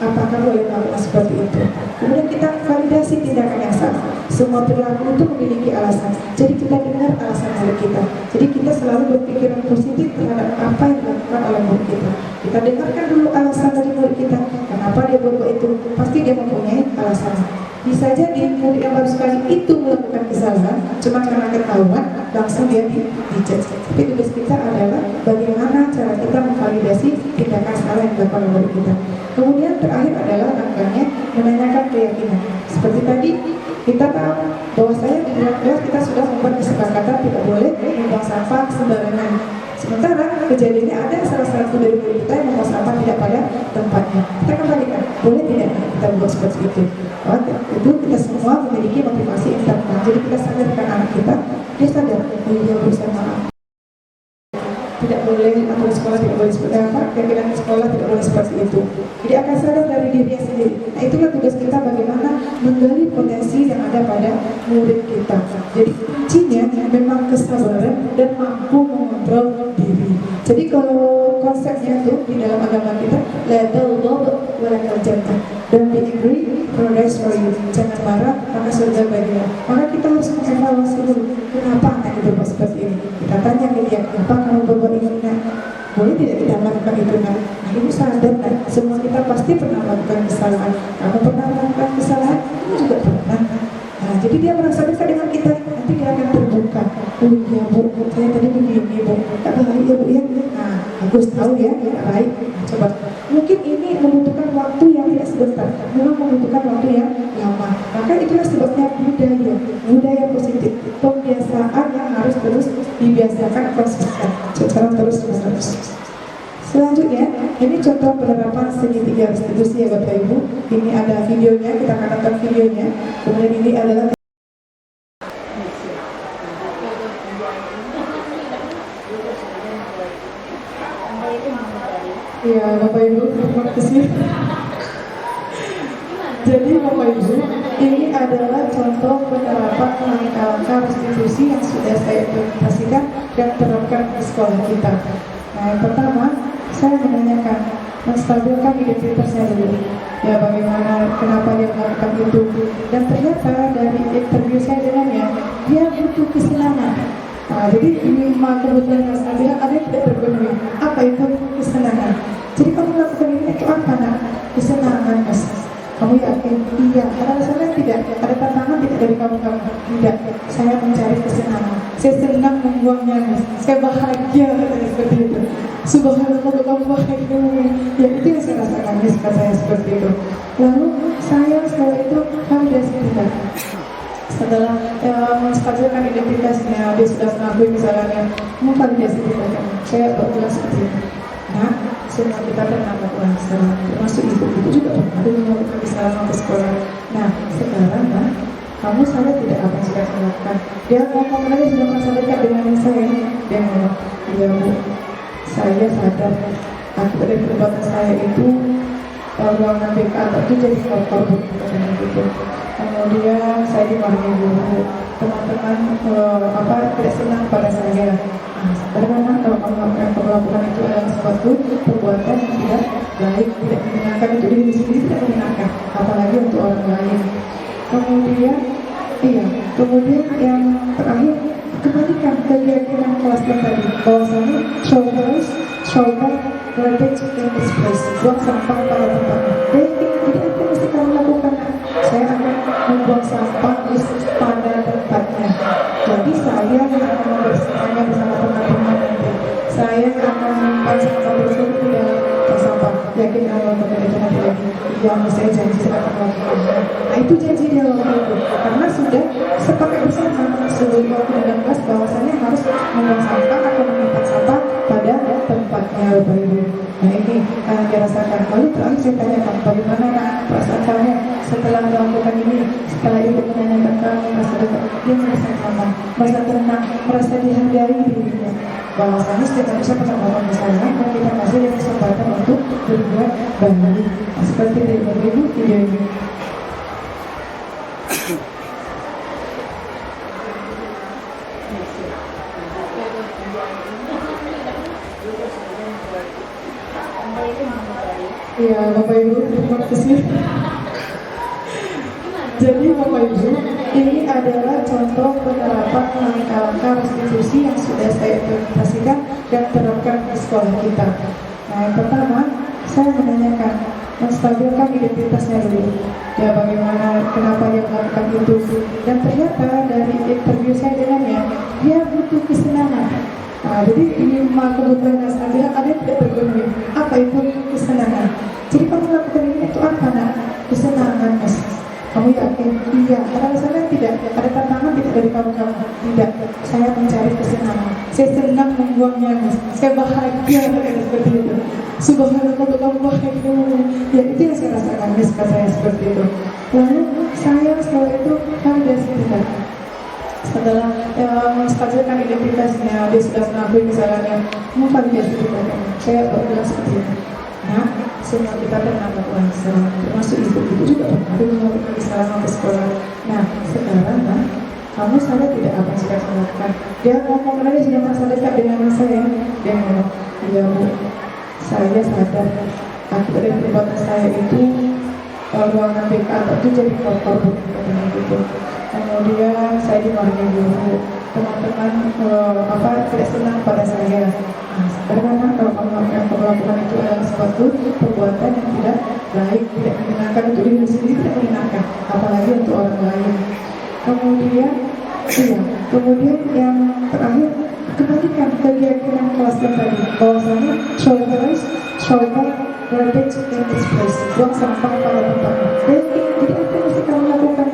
[SPEAKER 3] apakah boleh melakukan seperti itu. Kemudian kita validasi tindakan yang salah. Semua perilaku itu memiliki alasan. Jadi kita dengar alasan murid kita. Jadi kita selalu berpikiran positif terhadap apa yang dilakukan oleh murid kita. Kita dengarkan dulu alasan dari murid kita. Kenapa dia berbuat itu? Pasti dia mempunyai alasan. Bisa jadi murid yang baru sekali itu melakukan kesalahan, cuma karena ketahuan langsung dia dijudge. Tapi tugas kita adalah bagaimana cara kita memvalidasi tindakan salah yang dilakukan oleh murid kita. Kemudian terakhir adalah langkahnya menanyakan keyakinan. Seperti tadi kita tahu bahwa saya di dalam kelas kita sudah membuat kesepakatan tidak boleh membuang sampah sembarangan. Sementara kejadiannya ada salah satu dari murid kita yang membuang sampah tidak pada tempatnya. Kita kembalikan, boleh tidak kita buat seperti itu. Itu kita semua memiliki motivasi internal. Jadi kita sadarkan anak kita, dia sadar, dia berusaha maaf. Tidak boleh atau sekolah tidak boleh seperti apa, keyakinan sekolah tidak boleh seperti itu. Jadi akan sadar dari dirinya sendiri. Nah itulah tugas kita bagaimana menggali potensi yang ada pada murid kita. Jadi kuncinya memang kesabaran dan mampu mengontrol diri. Jadi kalau konsepnya itu di dalam agama kita, la taghdab wa la tajannah. Don't be angry, paradise for you. Jangan marah, maka surga bagimu. Maka kita harus mengevaluasi dulu, kenapa anak itu berbuat seperti ini. Kita tanya ke dia, kenapa kamu berbuat ini? Nah, boleh tidak kita lakukan itu? Nah, ibu sadar, nah, semua kita pasti pernah melakukan kesalahan. Kamu pernah melakukan kesalahan, kamu juga pernah. Nah, jadi dia merasa dekat dengan kita, nanti dia akan terbuka. Oh iya bu, saya tadi begini bu, tak baik ya bu ya. Nah, bagus tahu ya, tak baik. Nah, coba, mungkin ini membutuhkan waktu yang tidak sebentar, memang membutuhkan waktu yang lama. Maka itulah sebabnya budaya positif. silakan konsisten secara terus-menerus. Selanjutnya, ini contoh penerapan segitiga restitusi ya Bapak Ibu. Ini ada videonya, kita akan nonton videonya. Kemudian ini adalah ya Bapak Ibu, terima kasih. Jadi Bapak Ibu, ini adalah contoh penerapan langkah-langkah restitusi yang sudah saya implementasikan dan terapkan di sekolah kita. Nah, yang pertama, saya menanyakan, menstabilkan identitasnya dulu. Ya, bagaimana, kenapa dia melakukan itu. Dan ternyata dari interview saya dengannya, dia butuh kesenangan. Nah, jadi 5 kebutuhan yang saya bilang ada yang tidak terpenuhi. Apa itu kesenangan? Jadi kamu melakukan ini itu apa nak? Kesenangan mas. Kamu yakin? Iya. Ada alasannya tidak? Ada tantangan tidak dari kamu? Tidak. Saya mencari kesenangan. Saya senang membuangnya mas. Saya bahagia seperti itu. Subhanallah kamu bahagia. Ya itu yang saya rasakan mas, saya seperti itu. Lalu saya setelah itu validasi kita. Setelah menstabilkan identitasnya, dia sudah mengakui misalnya memvalidasi kita. Saya berbilang seperti itu. Nah, semua kita pernah melakukan kesalahan, termasuk ibu juga pernah ada yang melakukan kesalahan waktu sekolah. Nah, sekarang nah, kamu salah tidak apa yang sudah saya lakukan? Dia ngomong lagi sudah merasa dekat dengan saya. Dia ngomong, iya bu, saya sadar akibat dari perbuatan saya itu ruangan BK itu jadi kotor bu, gitu. Kemudian saya dimarahi dulu, teman-teman tidak senang pada saya. Karena kalau melakukan itu adalah suatu perbuatan yang tidak baik, tidak menyenangkan untuk diri sendiri, tidak menyenangkan, apalagi untuk orang lain. Kemudian yang terakhir, kembalikan ke keyakinan kelas tadi, bahwasanya shoulder, garbage in this place, buang sampah pada tempatnya. Jadi itu mesti kamu lakukan. Saya akan membuang sampah pada tempatnya. Jadi saya akan membersihkannya bersama teman-teman nanti. Saya akan menyimpan sampah bersih di dalam tong sampah. Yakin Allah mengenai itu nanti lagi. Yang saya janji saya akan melakukannya. Nah itu janji dia waktu itu. Karena sudah sepakat bersama sebelum waktu 19 bahwasanya harus membuang sampah atau menyimpan sampah pada tempatnya Bapak Ibu. Nah ini akan dirasakan. Lalu terakhir saya tanyakan bagaimana perasaan kamu setelah melakukan ini, setelah ibu menanyakan kamu merasa dekat, dia merasa nyaman, merasa tenang, merasa dihargai dirinya. Bahwasanya setiap manusia pernah melakukan kesalahan dan kita kasih dia kesempatan untuk berbuat baik. Nah, seperti dari Bapak Ibu video ini. Ya Bapak Ibu, terima kasih. Jadi Bapak Ibu, ini adalah contoh penerapan langkah-langkah restitusi yang sudah saya implementasikan dan terapkan di sekolah kita. Nah, yang pertama, saya menanyakan, menstabilkan identitasnya dulu. Ya, bagaimana, kenapa dia melakukan itu. Dan ternyata dari interview saya dengannya, dia butuh kesenangan. Nah, jadi 5 kebutuhan yang saya bilang ada yang tidak terpenuhi. Apa itu kesenangan? Jadi kamu melakukan ini itu apa nak? Kesenangan mas. Kamu yakin? Iya. Ada alasannya tidak? Ada tantangan tidak dari kamu? Tidak. Saya mencari kesenangan. Saya senang membuangnya mas. Saya bahagia seperti itu. Subhanallah kamu bahagia. Ya itu yang saya rasakan mas, saya seperti itu. Lalu saya setelah itu validasi kita. Setelah menstabilkan identitasnya, dia sudah mengakui misalnya memvalidasi kita. Saya berbilang seperti itu. Nah, semua kita pernah melakukan kesalahan, termasuk ibu juga pernah ada yang melakukan kesalahan waktu sekolah. Nah, sekarang nah, kamu salah tidak apa yang sudah saya lakukan? Dia ngomong lagi sudah merasa dekat dengan saya. Dia ngomong, iya bu, saya sadar akibat dari perbuatan saya itu ruangan BK itu jadi kotor bu, gitu. Kemudian saya dimarahi dulu, teman-teman tidak senang pada saya. Karena kalau kamu melakukan itu adalah suatu perbuatan yang tidak baik, tidak menyenangkan untuk diri sendiri, tidak menyenangkan, apalagi untuk orang lain. Kemudian yang terakhir, kembalikan ke keyakinan kelas tadi, bahwasanya shoulder, garbage in this place, buang sampah pada tempatnya. Jadi apa yang mesti kamu lakukan?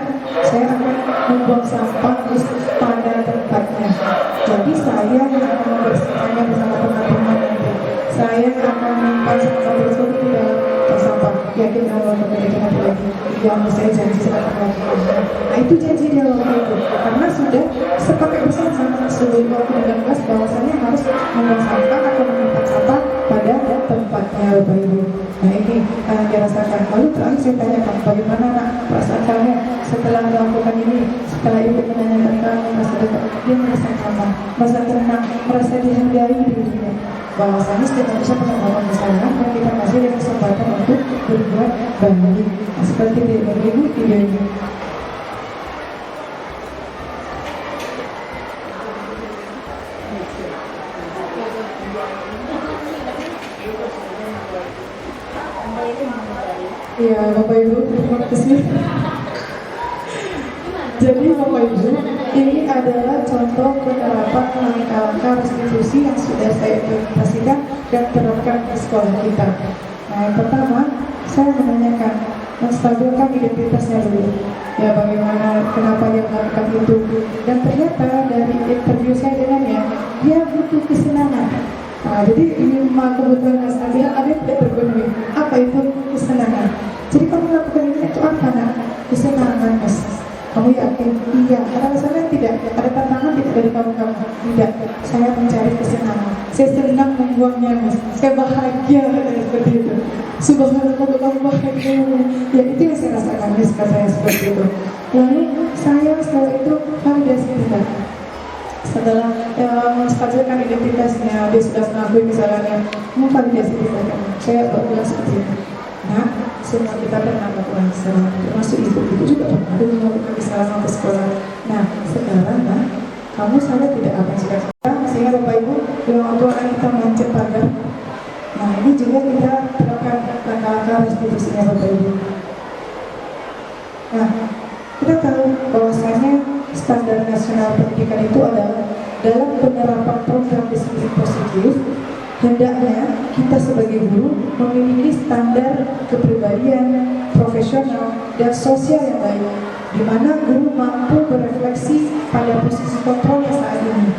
[SPEAKER 3] Saya akan membuang sampah pada tempatnya. Jadi saya yang akan yakin kalau Bapak itu nanti lagi yang saya janji sekarang lagi. Nah itu janji dia waktu itu karena sudah sepakat bersama sebelum 2019 bahwasannya harus membuang sampah atau menyimpan sampah pada tempatnya Bapak Ibu. Nah ini yang dirasakan. Lalu terakhir saya tanyakan bagaimana nak perasaan kamu setelah melakukan ini, setelah ibu menanyakan kamu merasa dekat, dia merasa nyaman, merasa tenang, merasa dihargai di dunia. Bahwasanya setiap manusia punya kemampuan kesalahan dan kita masih ada kesempatan untuk berbuat baik. Nah, seperti itu Bapak Ibu video ini. Iya Bapak Ibu, terima kasih. Jadi Bapak Ibu, ini adalah contoh penerapan langkah-langkah restitusi yang sudah saya implementasikan dan terapkan di sekolah kita. Nah, yang pertama, saya menanyakan, menstabilkan identitasnya dulu. Ya, bagaimana, kenapa dia melakukan itu. Dan ternyata dari interview saya dengannya, dia butuh kesenangan. Nah, jadi ini kebutuhan dasar dia ada yang tidak terpenuhi. Apa itu kesenangan? Jadi kamu melakukan ini itu apa nak? Kesenangan Mas. Kamu yakin? Iya. Alasannya tidak. Ada tantangan tidak dari kamu? Tidak. Saya mencari kesenangan. Saya senang membuangnya Mas. Saya bahagia seperti itu. Subhanallah kamu bahagia. Ya itu yang saya rasakan Mas, saya seperti itu. Lalu saya setelah itu validasi kita. Setelah menstabilkan identitasnya, dia sudah mengakui kesalahannya, memvalidasi kita. Saya bilang seperti itu. Nah, semua kita pernah melakukan kesalahan, termasuk ibu juga pernah melakukan kesalahan ke sekolah. Nah, sekarang nah, kamu salah tidak apa yang sudah kita, sehingga Bapak Ibu bilang orang tua kita mencet pagar. Nah, ini juga kita terapkan langkah-langkah restitusinya Bapak Ibu. Nah, kita tahu bahwasanya standar nasional pendidikan itu adalah dalam penerapan program disiplin positif. Hendaknya kita sebagai guru memiliki standar kepribadian, profesional, dan sosial yang baik, di mana guru mampu berefleksi pada posisi kontrol saat ini.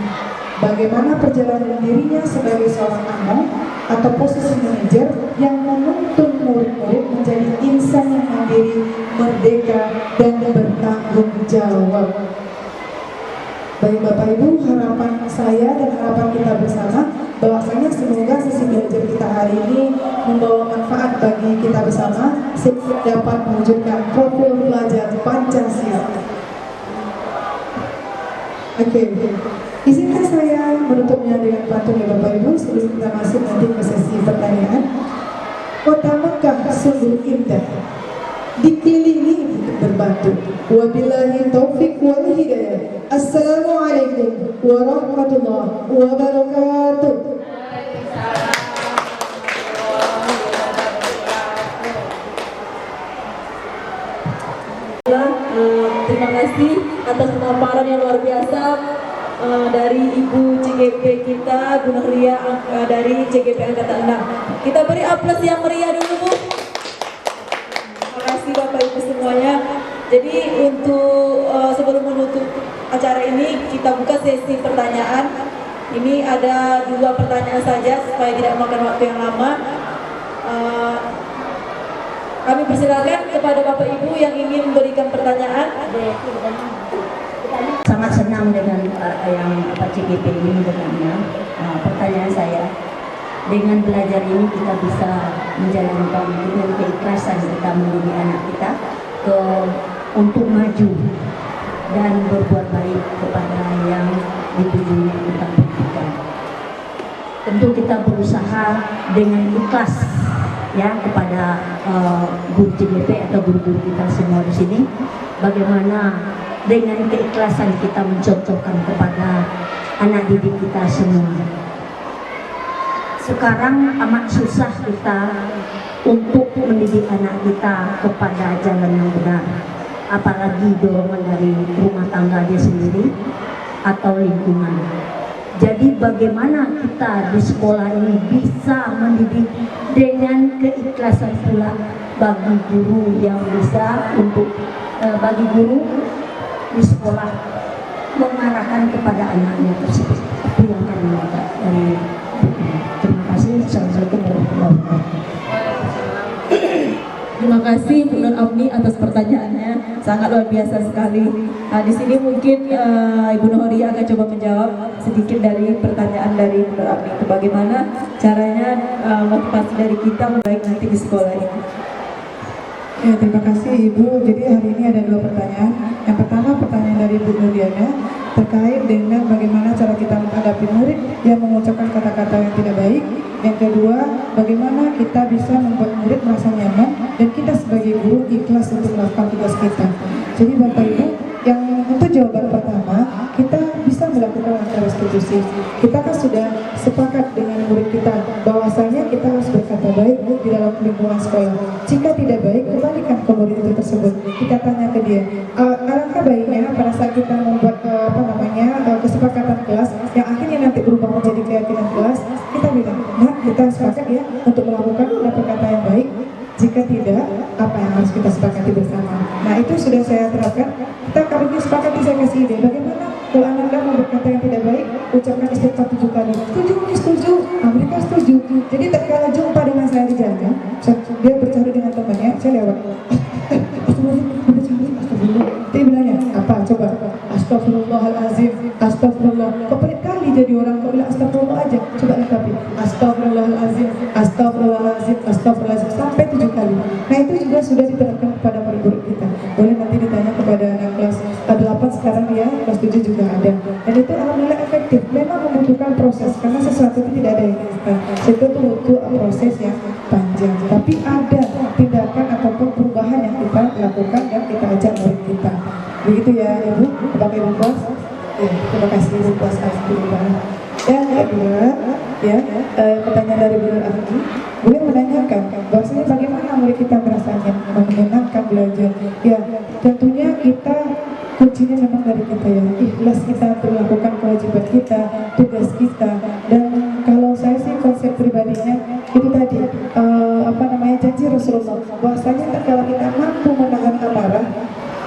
[SPEAKER 3] Bagaimana perjalanan dirinya sebagai seorang anak atau posisi manajer yang menuntun murid-murid menjadi insan yang mandiri, merdeka, dan bertanggung jawab. Baik Bapak Ibu, harapan saya dan harapan kita bersama bahwasanya semoga sesi belajar kita hari ini membawa manfaat bagi kita bersama sehingga dapat mewujudkan profil pelajar Pancasila. Oke, izinkan saya menutupnya dengan pantun ya Bapak Ibu sebelum kita masuk nanti ke sesi pertanyaan. Kota Mekah sungguh indah, dikelilingi bukit berbatu. Wabillahi taufik wal hidayah. Assalamualaikum warahmatullahi wabarakatuh.
[SPEAKER 1] Terima kasih atas pemaparan yang luar biasa dari Ibu CGP kita, Bu Nahria dari CGP Angkatan 6. Kita beri aplaus yang meriah dulu Bu. Terima kasih Bapak Ibu semuanya. Jadi untuk sebelum menutup acara ini kita buka sesi pertanyaan. Ini ada 2 pertanyaan saja supaya tidak makan waktu yang lama. Kami persilakan kepada Bapak Ibu yang ingin memberikan pertanyaan.
[SPEAKER 5] Sangat senang dengan yang Pak CGP ini dengannya. Pertanyaan saya, dengan belajar ini kita bisa menjalankan dengan keikhlasan kita mendidik anak kita untuk maju dan berbuat baik kepada yang ditujunya tentang pendidikan. Tentu kita berusaha dengan ikhlas ya kepada guru CGP atau guru-guru kita semua di sini. Bagaimana dengan keikhlasan kita mencontohkan kepada anak didik kita semua. Sekarang amat susah kita untuk mendidik anak kita kepada jalan yang benar, apalagi dorongan dari rumah tangga dia sendiri atau lingkungan. Jadi bagaimana kita di sekolah ini bisa mendidik dengan keikhlasan pula bagi guru yang bisa untuk bagi guru di sekolah mengarahkan kepada anaknya tersebut. Itu yang kami minta dari terima kasih. Assalamualaikum warahmatullahi wabarakatuh.
[SPEAKER 1] kasih Bu Nur Afni atas pertanyaannya, sangat luar biasa sekali. Nah, di sini mungkin Ibu Nohoria akan coba menjawab sedikit dari pertanyaan dari Bu Nur Afni. Bagaimana caranya motivasi dari kita baik nanti di sekolah ini?
[SPEAKER 3] Ya, terima kasih Ibu. Jadi hari ini ada dua pertanyaan. Yang pertama pertanyaan dari Bu Nurdiana terkait dengan bagaimana cara kita menghadapi murid yang mengucapkan kata-kata yang tidak baik. Yang kedua, bagaimana kita bisa membuat murid merasa nyaman dan kita sebagai guru ikhlas untuk melakukan tugas kita. Jadi Bapak Ibu, yang untuk jawaban pertama, kita bisa melakukan langkah restitusi. Kita kan sudah sepakat dengan murid kita bahwasanya kita harus berkata baik di dalam lingkungan sekolah. Jika tidak baik, kembalikan ke murid itu tersebut. Kita tanya ke dia. Alangkah baiknya pada saat kita membuat kesepakatan kelas yang akhirnya nanti berubah menjadi keyakinan kelas, kita bilang, nah kita sepakat ya untuk melakukan kata-kata yang baik. Jika tidak, apa yang harus kita sepakati bersama? Nah, itu sudah saya terapkan. Kita kalau disepakati, saya kasih ide. Bagaimana kalau Anda mau berkata yang tidak baik, ucapkan istighfar 7 kali. Setuju, setuju. Nah, mereka setuju. Jadi terkala jumpa dengan saya di jalan, dia bercanda dengan temannya, saya lewat. Dia bilangnya, apa? Coba. Astagfirullahalazim, astagfirullah. Kok pelit kali jadi orang, kok bilang astagfirullah aja. Coba lengkapi. Astagfirullahalazim, astagfirullahalazim, astagfirullahalazim sampai 7 kali. Nah, itu juga sudah diterapkan kepada murid-murid kita. Boleh nanti ditanya kepada anak kelas 8 sekarang ya, kelas 7 juga ada. Dan itu alhamdulillah efektif. Memang membutuhkan proses karena sesuatu itu tidak ada yang instan. Itu tuh butuh proses yang panjang. Tapi ada tindakan ataupun perubahan yang kita lakukan yang kita ajak murid kita. Begitu ya Ibu, Bapak Ibu Bos. Ya, terima kasih Ibu Bos. Yang kedua, ya, pertanyaan dari Bu Nur Afni, boleh menanyakan bahwasanya bagaimana murid kita merasanya menyenangkan belajar. Ya, tentunya kita kuncinya memang dari kita ya, ikhlas kita untuk melakukan kewajiban kita, tugas kita. Dan kalau saya sih konsep pribadinya itu tadi janji Rasulullah bahwasanya kalau kita mampu menahan amarah,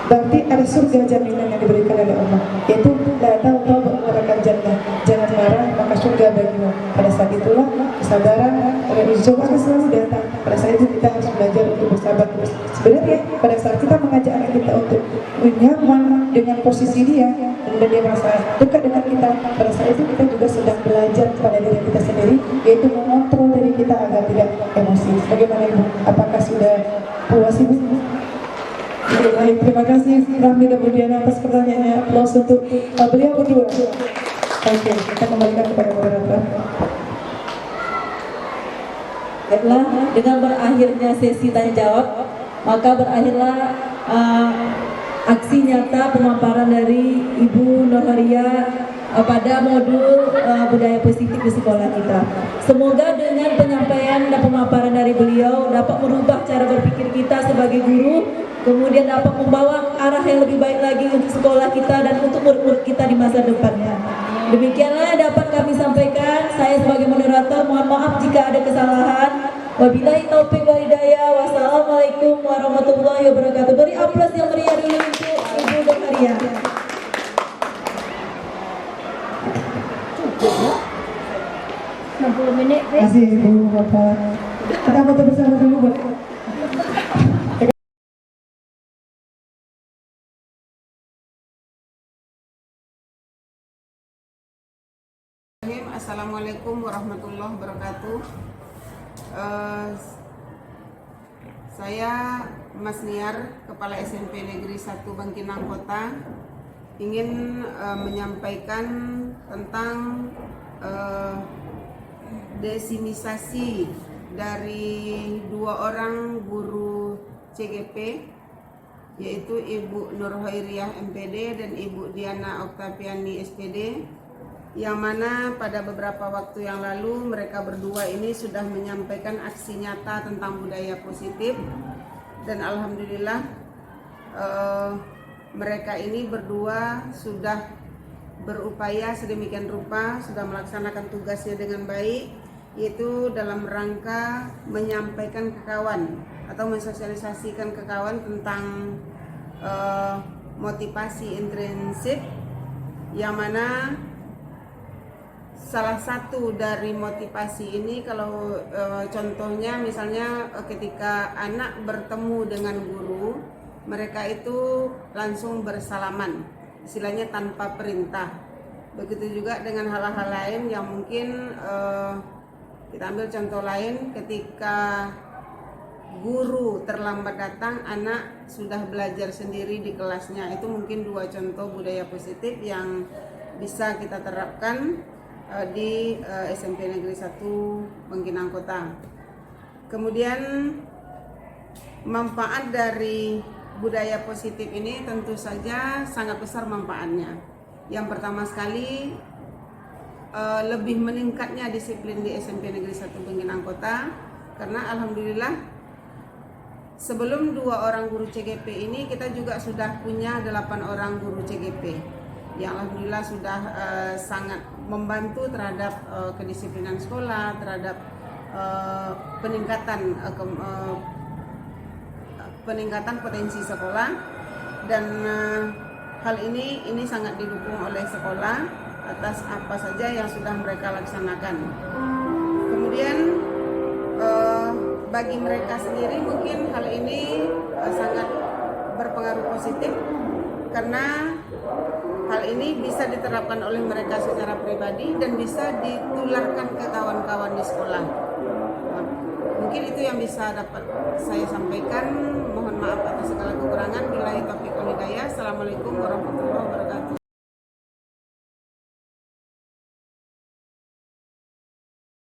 [SPEAKER 3] berarti ada surga jaminan yang diberikan oleh Allah, yaitu la taghdab melakukan jannah, jangan marah maka surga bagimu. Pada saat itulah kesabaran dan ujian akan selalu datang. Pada saat itu kita harus belajar untuk bersabar terus. Sebenarnya pada saat kita mengajak anak kita untuk nyaman dengan posisi dia dan dia merasa dekat dengan kita, pada saat itu kita juga sedang belajar kepada diri kita sendiri, yaitu mengontrol diri kita agar tidak emosi. Bagaimana Ibu? Apakah sudah puas Ibu? Baik, terima kasih Rahmi dan Budiana atas pertanyaannya. Aplaus untuk beliau berdua. Oke, kita kembalikan kepada moderator.
[SPEAKER 1] Baiklah, dengan berakhirnya sesi tanya jawab, maka berakhirlah aksi nyata pemaparan dari Ibu Nohoria pada modul budaya positif di sekolah kita. Semoga dengan penyampaian dan pemaparan dari beliau dapat merubah cara berpikir kita sebagai guru, kemudian dapat membawa arah yang lebih baik lagi untuk sekolah kita dan untuk murid-murid kita di masa depannya. Demikianlah dapat kami sampaikan. Saya sebagai moderator mohon maaf jika ada kesalahan. Wabillahi taufiq wal hidayah. Wassalamualaikum warahmatullahi wabarakatuh. Beri aplaus yang meriah dulu untuk Ibu Nohoria.
[SPEAKER 3] Terima kasih Ibu Bapak. Kita foto bersama dulu buat.
[SPEAKER 2] Assalamualaikum warahmatullahi wabarakatuh. Saya Mas Niar, Kepala SMP Negeri 1 Bangkinang Kota, ingin menyampaikan tentang desimisasi dari 2 orang guru CGP, yaitu Ibu Nur Hoiriah MPD dan Ibu Diana Oktaviani SPD, yang mana pada beberapa waktu yang lalu mereka berdua ini sudah menyampaikan aksi nyata tentang budaya positif. Dan alhamdulillah mereka ini berdua sudah berupaya sedemikian rupa, sudah melaksanakan tugasnya dengan baik, yaitu dalam rangka menyampaikan ke kawan atau mensosialisasikan ke kawan tentang motivasi intrinsik, yang mana
[SPEAKER 7] salah satu dari motivasi ini kalau contohnya misalnya ketika anak bertemu dengan guru, mereka itu langsung bersalaman, istilahnya tanpa perintah. Begitu juga dengan hal-hal lain yang mungkin kita ambil contoh lain, ketika guru terlambat datang, anak sudah belajar sendiri di kelasnya. Itu mungkin 2 contoh budaya positif yang bisa kita terapkan di SMP Negeri 1 Bangkinang Kota. Kemudian manfaat dari budaya positif ini tentu saja sangat besar manfaatnya. Yang pertama sekali, lebih meningkatnya disiplin di SMP Negeri 1 Bangkinang Kota, karena alhamdulillah sebelum 2 orang guru CGP ini kita juga sudah punya 8 orang guru CGP yang alhamdulillah sudah sangat membantu terhadap kedisiplinan sekolah, terhadap peningkatan potensi sekolah, dan hal ini sangat didukung oleh sekolah atas apa saja yang sudah mereka laksanakan. Kemudian bagi mereka sendiri mungkin hal ini sangat berpengaruh positif, karena hal ini bisa diterapkan oleh mereka secara pribadi dan bisa ditularkan ke kawan-kawan di sekolah. Mungkin itu yang bisa dapat saya sampaikan. Mohon maaf atas segala kekurangan. Billahi taufiq wal hidayah. Assalamualaikum warahmatullahi wabarakatuh.